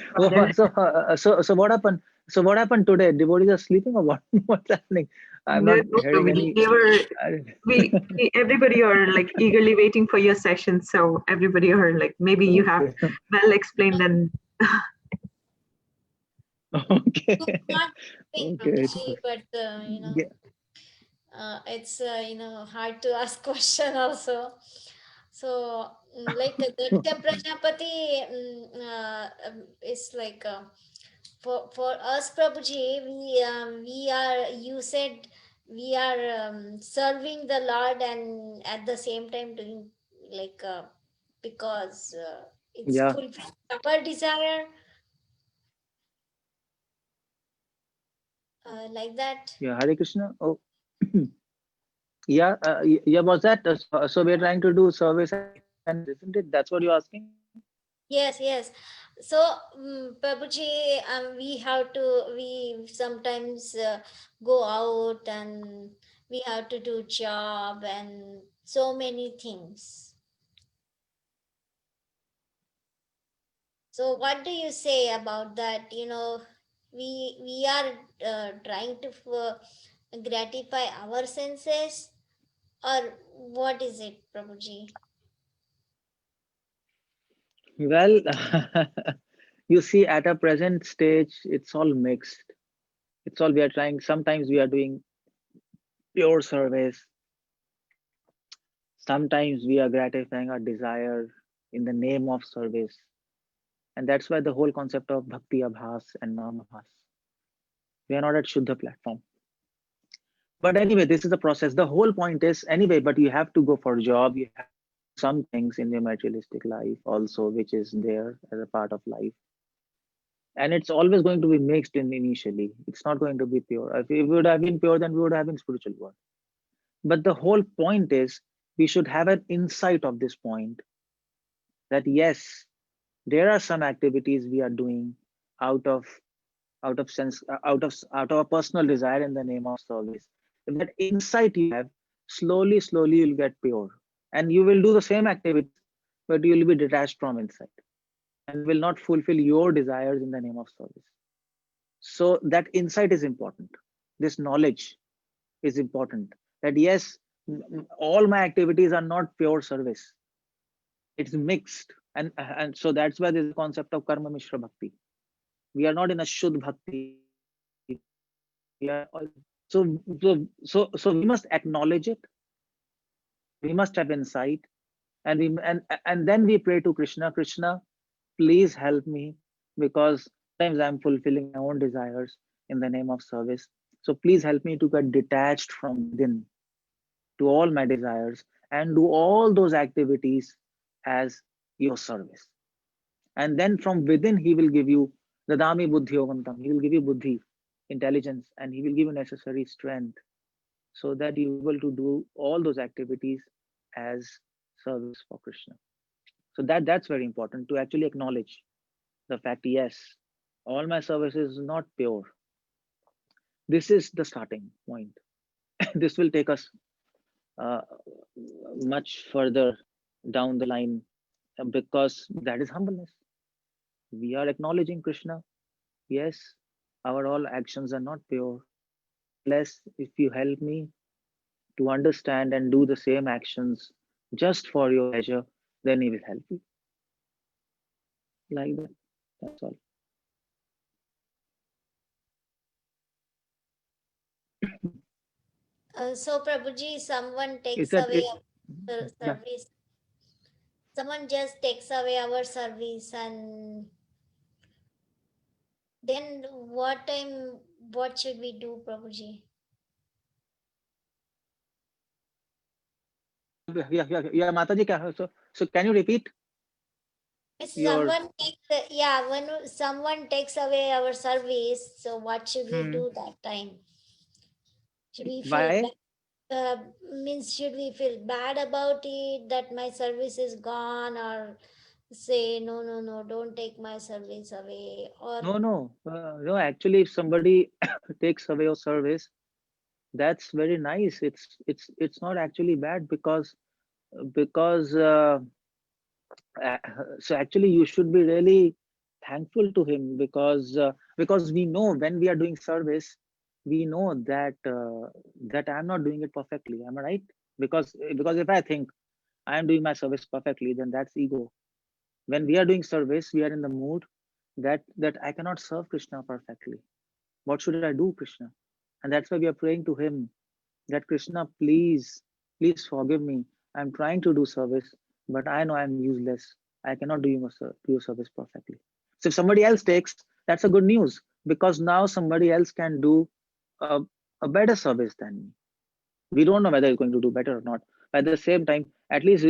So what happened? So what happened today? Devotees are sleeping or what? What's happening? I'm not hearing any. Everybody are like eagerly waiting for your session. So everybody are like, maybe you have well explained and. Okay. Not Okay. but it's hard to ask question also. So like Daksha Prajapati is like for us, Prabhuji, we are, you said we are serving the Lord and at the same time doing like because it's Yeah. fulfilling our desire, like that. Yeah. Hare Krishna. Oh. Yeah. Yeah. Was that? So we're trying to do service, and isn't it? That's what you're asking. Yes. So, Prabhuji, we sometimes go out and we have to do job and so many things. So, what do you say about that? We are trying to gratify our senses, or what is it, Prabhuji? Well, you see, at a present stage, it's all mixed. It's all we are trying. Sometimes we are doing pure service. Sometimes we are gratifying our desire in the name of service. And that's why the whole concept of bhakti abhas and nam abhas. We are not at Shuddha platform. But anyway, this is the process. The whole point is anyway, but you have to go for a job. You have some things in your materialistic life also, which is there as a part of life. And it's always going to be mixed initially. It's not going to be pure. If it would have been pure, then we would have been spiritual world. But the whole point is we should have an insight of this point that yes, there are some activities we are doing out of a personal desire in the name of service. If that insight you have, slowly you'll get pure. And you will do the same activity, but you will be detached from insight and will not fulfill your desires in the name of service. So that insight is important. This knowledge is important that yes, all my activities are not pure service. It's mixed. And so that's why there's a concept of karma mishra bhakti. We are not in a shuddh bhakti. We are so we must acknowledge it. We must have insight, and then we pray to Krishna. Krishna, please help me, because sometimes I'm fulfilling my own desires in the name of service. So please help me to get detached from within to all my desires and do all those activities as your service. And then from within, he will give you Dadami Buddhi Yogantam. He will give you Buddhi, intelligence, and he will give you necessary strength so that you will be able to do all those activities as service for Krishna. So that's very important to actually acknowledge the fact, yes, all my service is not pure. This is the starting point. This will take us much further down the line because that is humbleness. We are acknowledging Krishna. Yes, Our all actions are not pure. Unless if you help me to understand and do the same actions just for your pleasure, then he will help you. Like that. That's all. So Prabhuji, someone Is takes that away it? our Yeah. service. Someone just takes away our service, and then what should we do, Prabhuji? Yeah, Mataji. So can you repeat If your? someone takes, yeah, when someone takes away our service, so what should we do that time? Should we feel Why? bad? Means should we feel bad about it that my service is gone, or say no, no, no, don't take my service away, or No. Actually, if somebody takes away your service, that's very nice. It's not actually bad because uh, so actually you should be really thankful to him because we know when we are doing service, we know that I'm not doing it perfectly. Am I right? Because if I think I am doing my service perfectly, then that's ego. When we are doing service, we are in the mood that I cannot serve Krishna perfectly. What should I do, Krishna? And that's why we are praying to him that Krishna, please forgive me. I'm trying to do service, but I know I'm useless. I cannot do your service perfectly. So if somebody else takes, that's a good news because now somebody else can do a, a better service than me. We don't know whether he's going to do better or not. At the same time, at least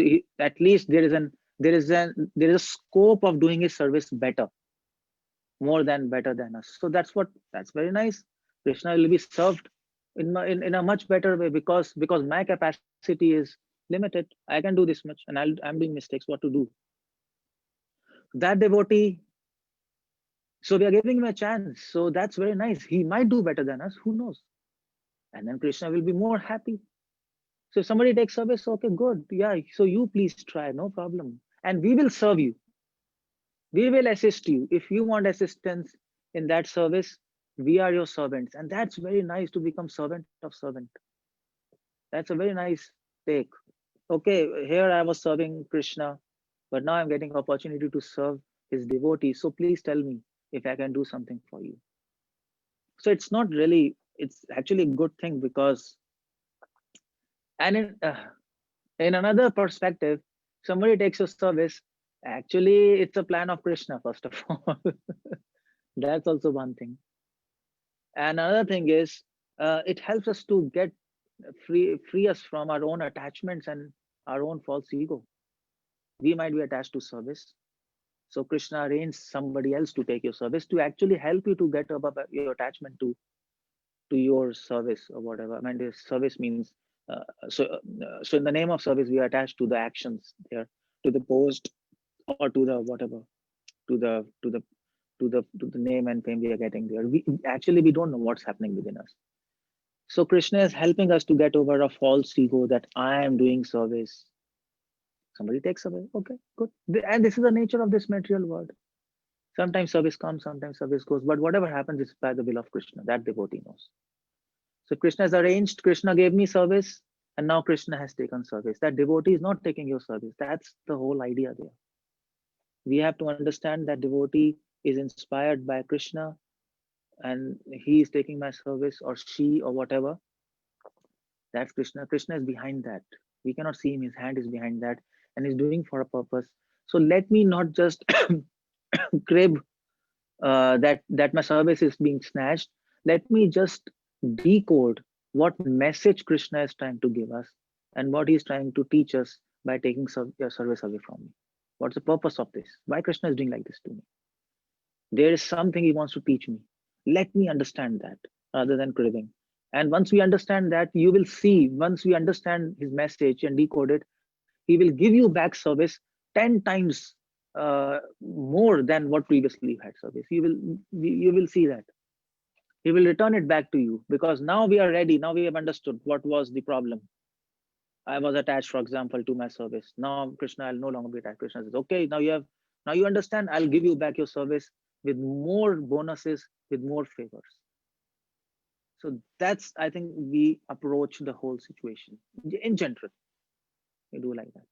there is a scope of doing his service better, more than better than us. So that's very nice. Krishna will be served in a much better way because my capacity is limited. I can do this much, and I'm doing mistakes. What to do? That devotee. So we are giving him a chance. So that's very nice. He might do better than us. Who knows? And then Krishna will be more happy. So if somebody takes service, okay, good. Yeah. So you please try, no problem. And we will serve you. We will assist you. If you want assistance in that service, we are your servants. And that's very nice to become servant of servant. That's a very nice take. Okay, here I was serving Krishna, but now I'm getting opportunity to serve his devotees. So please tell me if I can do something for you. So it's not really, it's actually a good thing because, and in another perspective, somebody takes your service, actually it's a plan of Krishna, first of all. That's also one thing. And another thing is, it helps us to get free us from our own attachments and our own false ego. We might be attached to service. So Krishna arranged somebody else to take your service to actually help you to get above your attachment to your service or whatever. I mean, this service means so in the name of service, we are attached to the actions there, to the post or to the whatever, to the to the to the name and fame we are getting there. We don't know what's happening within us. So Krishna is helping us to get over a false ego that I am doing service. Somebody takes away. Okay, good. And this is the nature of this material world. Sometimes service comes, sometimes service goes, but whatever happens is by the will of Krishna. That devotee knows. So Krishna has arranged, Krishna gave me service, and now Krishna has taken service. That devotee is not taking your service. That's the whole idea there. We have to understand that devotee is inspired by Krishna and he is taking my service or she or whatever. That's Krishna. Krishna is behind that. We cannot see him. His hand is behind that and he's doing for a purpose. So let me not just crib that my service is being snatched. Let me just decode what message Krishna is trying to give us and what he's trying to teach us by taking your service away from me. What's the purpose of this? Why Krishna is doing like this to me? There is something he wants to teach me. Let me understand that rather than cribbing. And once we understand that, you will see, once we understand his message and decode it, he will give you back service 10 times more than what previously you had service. You will see that. He will return it back to you because now we are ready. Now we have understood what was the problem. I was attached, for example, to my service. Now Krishna, I'll no longer be attached. Krishna says, okay, now you understand. I'll give you back your service with more bonuses, with more favors. So that's, I think, we approach the whole situation in general. We do like that.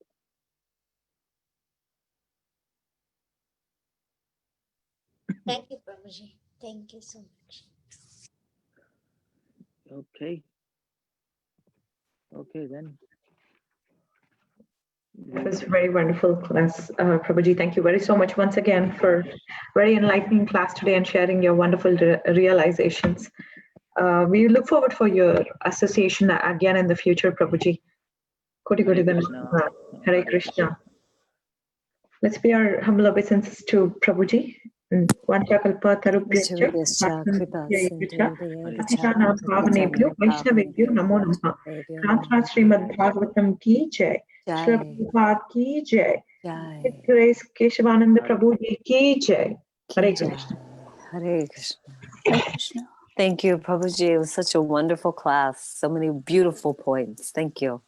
Thank you, Prabhuji. Thank you so much. Okay. Okay, then. It was very wonderful class, Prabhuji. Thank you very so much once again for very enlightening class today and sharing your wonderful realizations. We look forward for your association again in the future, Prabhuji. Koti Koti Dandavat. Hare Krishna. Let's pay our humble obeisances to Prabhuji. Vanchakalpa tarubhyascha Patitana Bhavanebhyo Vaishnavebhyo Namo Namaha. Grantha Srimad Bhagavatam ki jai. Srila Prabhupada ki jai. His Grace Keshavanand Prabhu ji ki jai. Hare Krishna. Hare Krishna. Hare Krishna. Thank you, Prabhuji. It was such a wonderful class. So many beautiful points. Thank you.